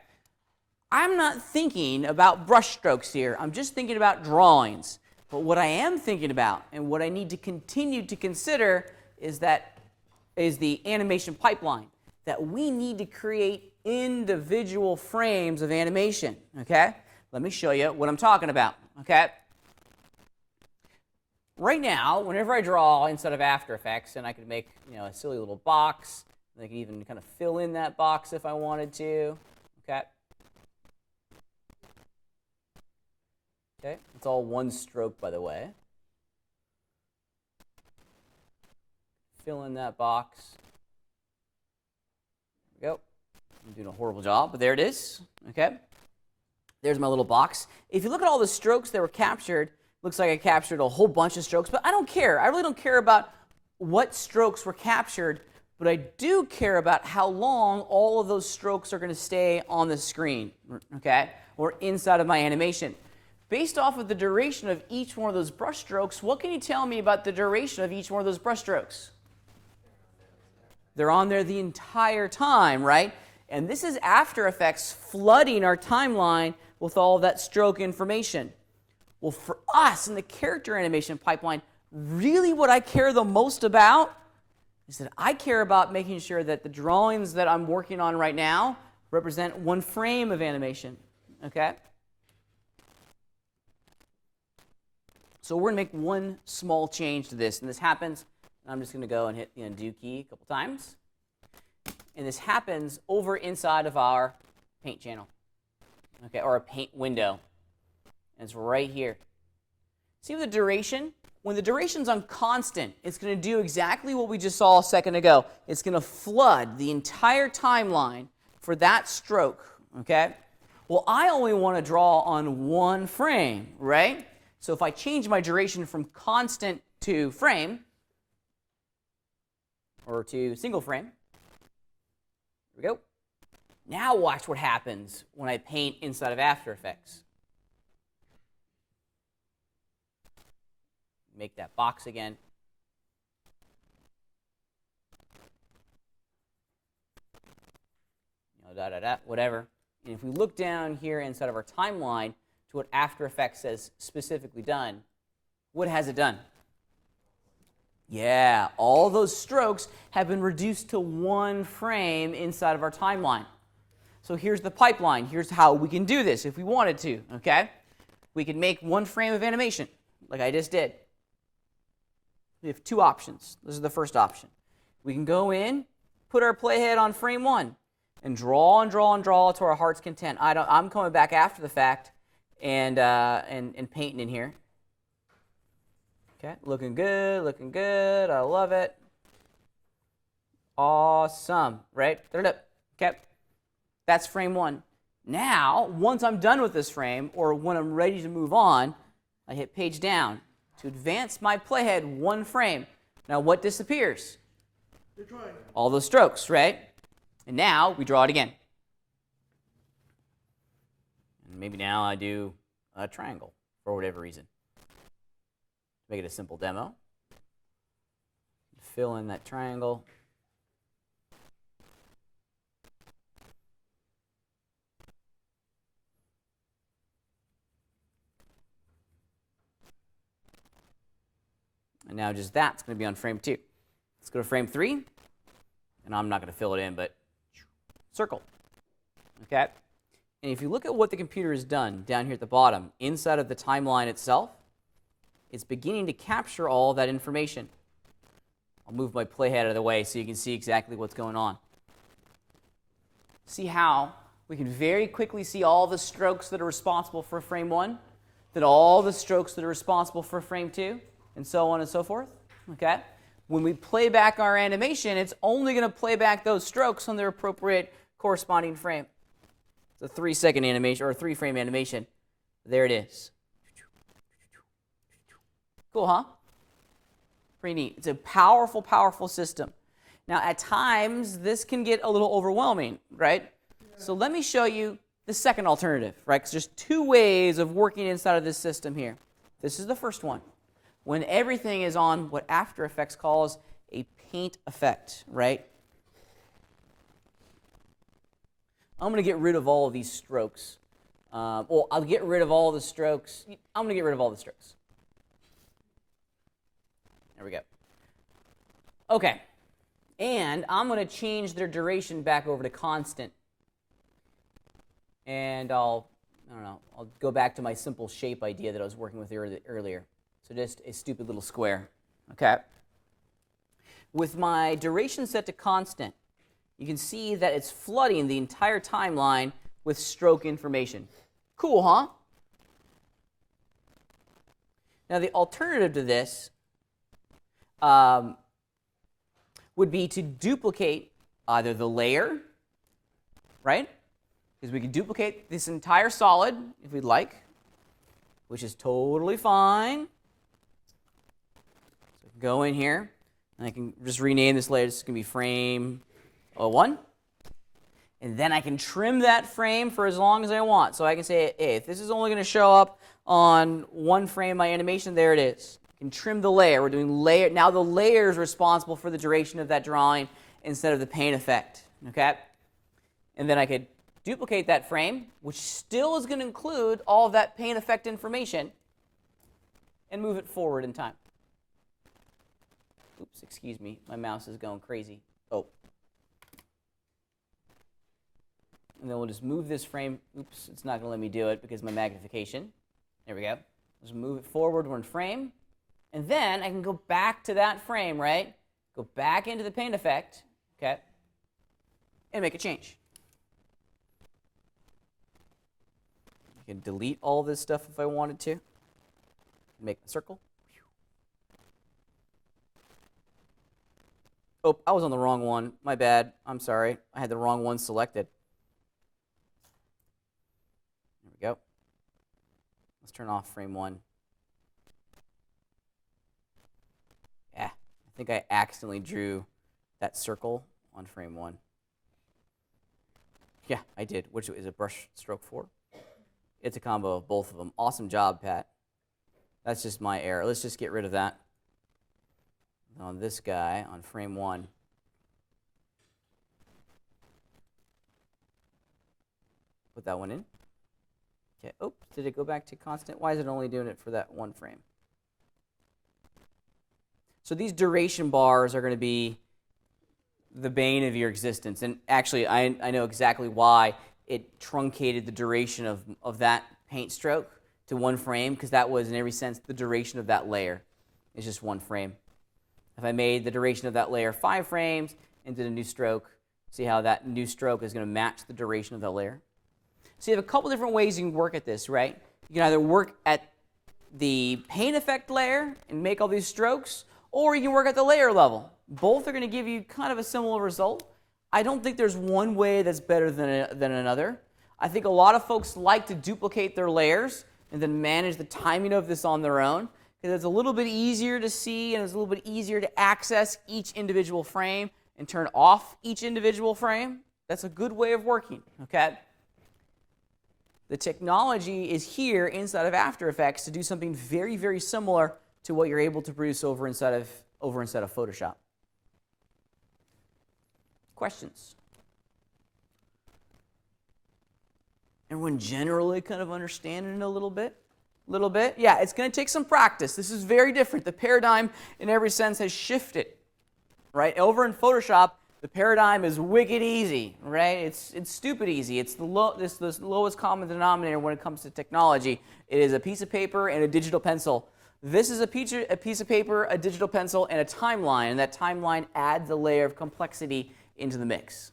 I'm not thinking about brush strokes here. I'm just thinking about drawings. But what I am thinking about, and what I need to continue to consider, is the animation pipeline, that we need to create individual frames of animation, okay? Let me show you what I'm talking about, okay? Right now, whenever I draw inside of After Effects, and I could make, a silly little box, and I could even kind of fill in that box if I wanted to, okay? Okay, it's all one stroke, by the way. Fill in that box. There we go. I'm doing a horrible job, but there it is. Okay. There's my little box. If you look at all the strokes that were captured, looks like I captured a whole bunch of strokes, but I don't care. I really don't care about what strokes were captured, but I do care about how long all of those strokes are going to stay on the screen, okay, or inside of my animation. Based off of the duration of each one of those brush strokes, what can you tell me about the duration of each one of those brush strokes? They're on there the entire time, right? And this is After Effects flooding our timeline with all of that stroke information. Well, for us in the character animation pipeline, really what I care the most about is that I care about making sure that the drawings that I'm working on right now represent 1 frame of animation, okay? So we're going to make one small change to this, and this happens. I'm just going to go and hit the undo key a couple times. And this happens over inside of our paint channel, okay, or a paint window. And it's right here. See the duration? When the duration's on constant, it's going to do exactly what we just saw a second ago. It's going to flood the entire timeline for that stroke, okay? Well, I only want to draw on one frame, right? So if I change my duration from constant to frame, or to single frame, here we go. Now watch what happens when I paint inside of After Effects. Make that box again. Whatever. And if we look down here inside of our timeline to what After Effects says specifically done, what has it done? Yeah, all those strokes have been reduced to one frame inside of our timeline. So here's the pipeline. Here's how we can do this if we wanted to, okay? We can make one frame of animation, like I just did. We have two options. This is the first option. We can go in, put our playhead on frame 1, and draw and draw and draw to our heart's content. I'm coming back after the fact and painting in here. Okay, looking good, looking good. I love it. Awesome, right? Okay, that's frame 1. Now, once I'm done with this frame, or when I'm ready to move on, I hit page down to advance my playhead one frame. Now, what disappears? The drawing. All those strokes, right? And now we draw it again. And maybe now I do a triangle for whatever reason. Make it a simple demo. Fill in that triangle. And now just that's going to be on frame 2. Let's go to frame 3. And I'm not going to fill it in, but circle. Okay? And if you look at what the computer has done down here at the bottom, inside of the timeline itself, it's beginning to capture all that information. I'll move my playhead out of the way so you can see exactly what's going on. See how we can very quickly see all the strokes that are responsible for frame 1, then all the strokes that are responsible for frame 2, and so on and so forth. Okay? When we play back our animation, it's only going to play back those strokes on their appropriate corresponding frame. It's a 3-second animation, or a 3-frame animation. There it is. Cool, huh? Pretty neat. It's a powerful, powerful system. Now, at times, this can get a little overwhelming, right? Yeah. So let me show you the second alternative, right? Because there's two ways of working inside of this system here. This is the first one. When everything is on what After Effects calls a paint effect, right? I'm going to get rid of all of these strokes. Well, I'll get rid of all the strokes. I'm going to get rid of all the strokes. There we go. Okay. And I'm going to change their duration back over to constant. And I'll go back to my simple shape idea that I was working with earlier. So just a stupid little square. Okay. With my duration set to constant, you can see that it's flooding the entire timeline with stroke information. Cool, huh? Now, the alternative to this would be to duplicate either the layer, right? Because we can duplicate this entire solid if we'd like, which is totally fine. So I can go in here, and I can just rename this layer. This is going to be frame 1. And then I can trim that frame for as long as I want. So I can say, hey, if this is only going to show up on one frame of my animation, there it is. I can trim the layer. We're doing layer. Now the layer is responsible for the duration of that drawing instead of the paint effect. Okay? And then I could duplicate that frame, which still is going to include all of that paint effect information, and move it forward in time. Oops, excuse me. My mouse is going crazy. Oh. And then we'll just move this frame. Oops, it's not going to let me do it because of my magnification. There we go. Just move it forward one frame. And then I can go back to that frame, right? Go back into the paint effect. Okay. and make a change. I can delete all this stuff if I wanted to. Make a circle. Oh, I was on the wrong one. My bad. I'm sorry. I had the wrong one selected. There we go. Let's turn off frame 1. Yeah, I think I accidentally drew that circle on frame 1. Yeah, I did, which is a brush stroke 4. It's a combo of both of them. Awesome job, Pat. That's just my error. Let's just get rid of that. On this guy, on frame 1. Put that one in. Okay, oh, did it go back to constant? Why is it only doing it for that one frame? So these duration bars are going to be the bane of your existence. And actually, I know exactly why it truncated the duration of that paint stroke to one frame, because that was, in every sense, the duration of that layer. It's just one frame. If I made the duration of that layer 5 frames and did a new stroke, see how that new stroke is going to match the duration of that layer? So you have a couple different ways you can work at this, right? You can either work at the paint effect layer and make all these strokes, or you can work at the layer level. Both are going to give you kind of a similar result. I don't think there's one way that's better than another. I think a lot of folks like to duplicate their layers and then manage the timing of this on their own, because it's a little bit easier to see and it's a little bit easier to access each individual frame and turn off each individual frame. That's a good way of working, okay? The technology is here inside of After Effects to do something very, very similar to what you're able to produce over inside of Photoshop. Questions? Everyone generally kind of understanding it a little bit? Yeah, it's going to take some practice. This is very different. The paradigm, in every sense, has shifted, right? Over in Photoshop, the paradigm is wicked easy, right? It's stupid easy. It's the lowest common denominator when it comes to technology. It is a piece of paper and a digital pencil. This is a piece of paper, a digital pencil, and a timeline, and that timeline adds a layer of complexity into the mix.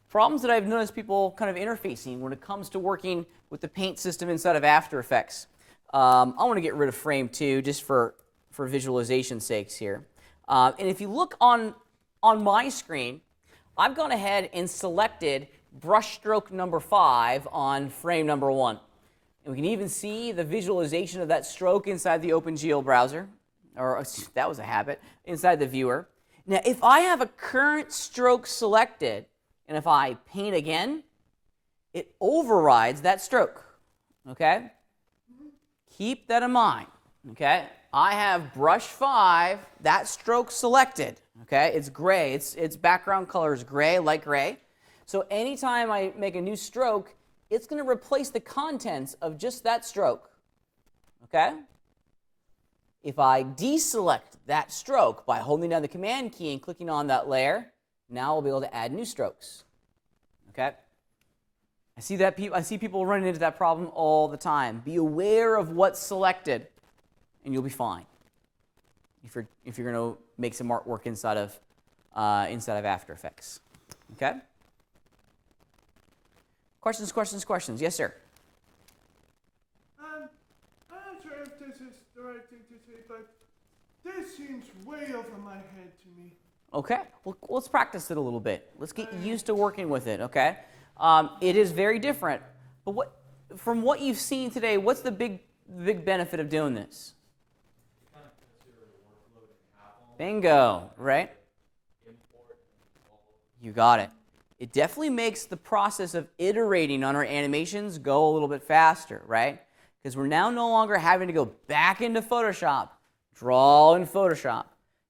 Problems that I've noticed people kind of interfacing when it comes to working with the paint system inside of After Effects. I want to get rid of frame 2 just for visualization sakes here. And if you look on my screen, I've gone ahead and selected brush stroke number 5 on frame number 1. And we can even see the visualization of that stroke inside the OpenGL browser, or that was a habit, inside the viewer. Now, if I have a current stroke selected, and if I paint again, it overrides that stroke, okay? Keep that in mind, okay? I have brush 5, that stroke selected, okay? It's gray, its background color is gray, light gray. So anytime I make a new stroke, it's going to replace the contents of just that stroke, okay? If I deselect that stroke by holding down the Command key and clicking on that layer, now I'll be able to add new strokes, okay? I see people running into that problem all the time. Be aware of what's selected, and you'll be fine if you're going to make some artwork inside of After Effects, okay? Questions? Yes, sir. I'm not sure if this is the right thing to say, but this seems way over my head to me. Okay, well, let's practice it a little bit. Let's get used to working with it, okay? It is very different, but from what you've seen today, what's the big benefit of doing this? Bingo, right? You got it. It definitely makes the process of iterating on our animations go a little bit faster, right? Because we're now no longer having to go back into Photoshop, draw in Photoshop,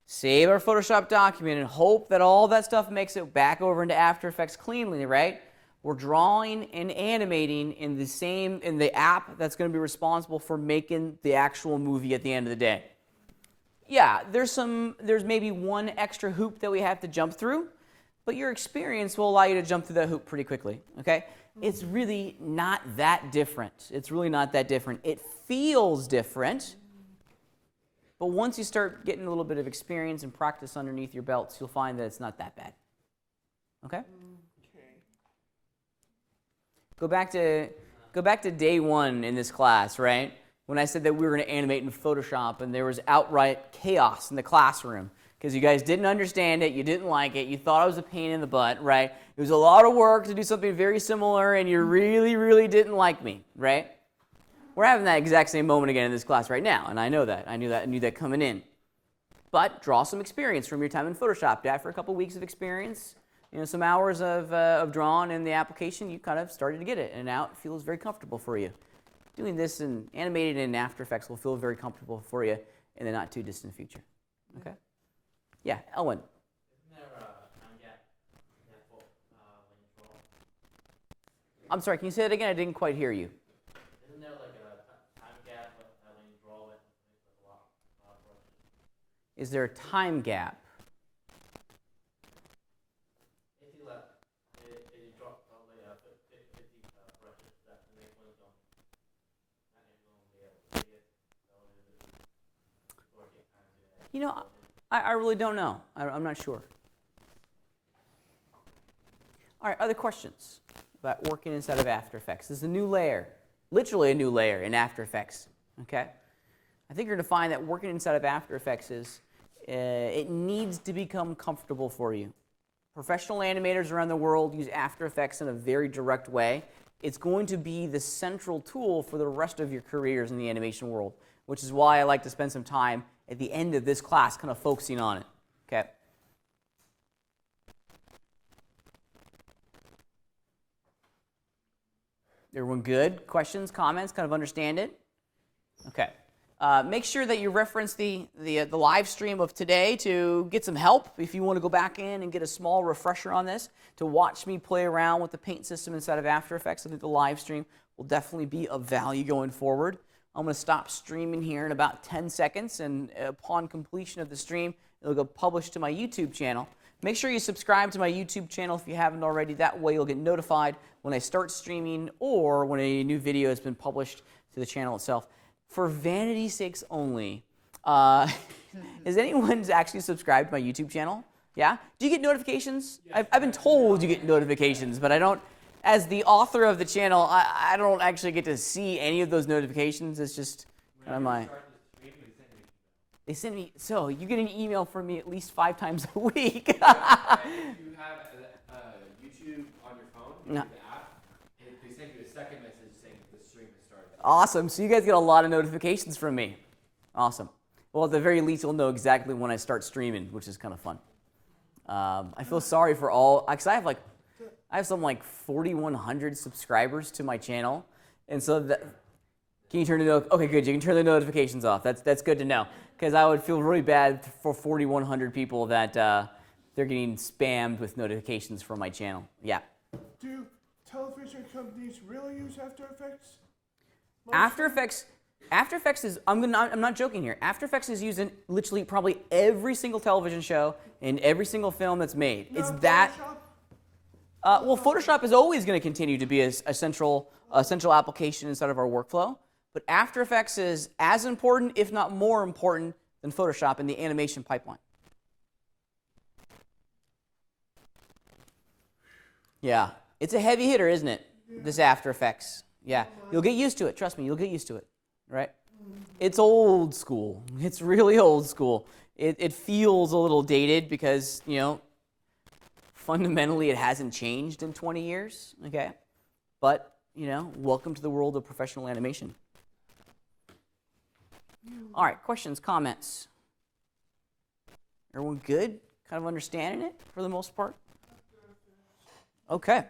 save our Photoshop document, and hope that all that stuff makes it back over into After Effects cleanly, right? We're drawing and animating in the app that's going to be responsible for making the actual movie at the end of the day. Yeah, there's maybe one extra hoop that we have to jump through, but your experience will allow you to jump through that hoop pretty quickly, okay? It's really not that different. It feels different, but But once you start getting a little bit of experience and practice underneath your belts, you'll find that it's not that bad. Okay? Okay. Go back to day one in this class, right? When I said that we were going to animate in Photoshop and there was outright chaos in the classroom because you guys didn't understand it, you didn't like it, you thought it was a pain in the butt, right? It was a lot of work to do something very similar and you really, really didn't like me, right? We're having that exact same moment again in this class right now, and I know that. I knew that coming in. But draw some experience from your time in Photoshop. After a couple weeks of experience, some hours of drawing in the application, you kind of started to get it, and now it feels very comfortable for you. Doing this and animated in After Effects will feel very comfortable for you in the not too distant future. Okay? Yeah, Elwin. Isn't there a time gap when you draw? I'm sorry, can you say that again? I didn't quite hear you. Isn't there like a time gap when you draw with a lot of brushes? Is there a time gap? If you draw like 50 brushes, that the next one don't, not everyone will be able to see it. So or take time to I really don't know. I'm not sure. All right, other questions about working inside of After Effects? This is a new layer, literally a new layer in After Effects. Okay? I think you're going to find that working inside of After Effects it needs to become comfortable for you. Professional animators around the world use After Effects in a very direct way. It's going to be the central tool for the rest of your careers in the animation world, which is why I like to spend some time at the end of this class kind of focusing on it. Okay? Everyone good? Questions, comments, kind of understand it? Okay. Make sure that you reference the live stream of today to get some help if you want to go back in and get a small refresher on this, to watch me play around with the paint system inside of After Effects. I think the live stream will definitely be of value going forward. I'm going to stop streaming here in about 10 seconds, and upon completion of the stream, it'll go published to my YouTube channel. Make sure you subscribe to my YouTube channel if you haven't already. That way you'll get notified when I start streaming or when a new video has been published to the channel itself. For vanity's sakes only, has anyone actually subscribed to my YouTube channel? Yeah? Do you get notifications? I've been told you get notifications, but I don't. As the author of the channel, I don't actually get to see any of those notifications. It's just kind of my. They send me, so you get an email from me at least 5 times a week. If you have YouTube on your phone, the app, they send you a second message saying the stream has started. Awesome. So you guys get a lot of notifications from me. Awesome. Well, at the very least, you'll know exactly when I start streaming, which is kind of fun. I feel sorry for all, because I have some like 4,100 subscribers to my channel, and so can you turn the okay? Good, you can turn the notifications off. That's good to know, because I would feel really bad for 4,100 people that they're getting spammed with notifications from my channel. Yeah. Do television companies really use After Effects? After Effects is, I'm not joking here. After Effects is used in literally probably every single television show and every single film that's made. It's that. Well, Photoshop is always going to continue to be a central application inside of our workflow, but After Effects is as important, if not more important, than Photoshop in the animation pipeline. Yeah, it's a heavy hitter, isn't it? This After Effects. Yeah, you'll get used to it. Trust me, you'll get used to it. Right? It's old school. It's really old school. It feels a little dated because, fundamentally it hasn't changed in 20 years, okay? But, welcome to the world of professional animation. All right, questions, comments? Everyone good? Kind of understanding it for the most part? Okay.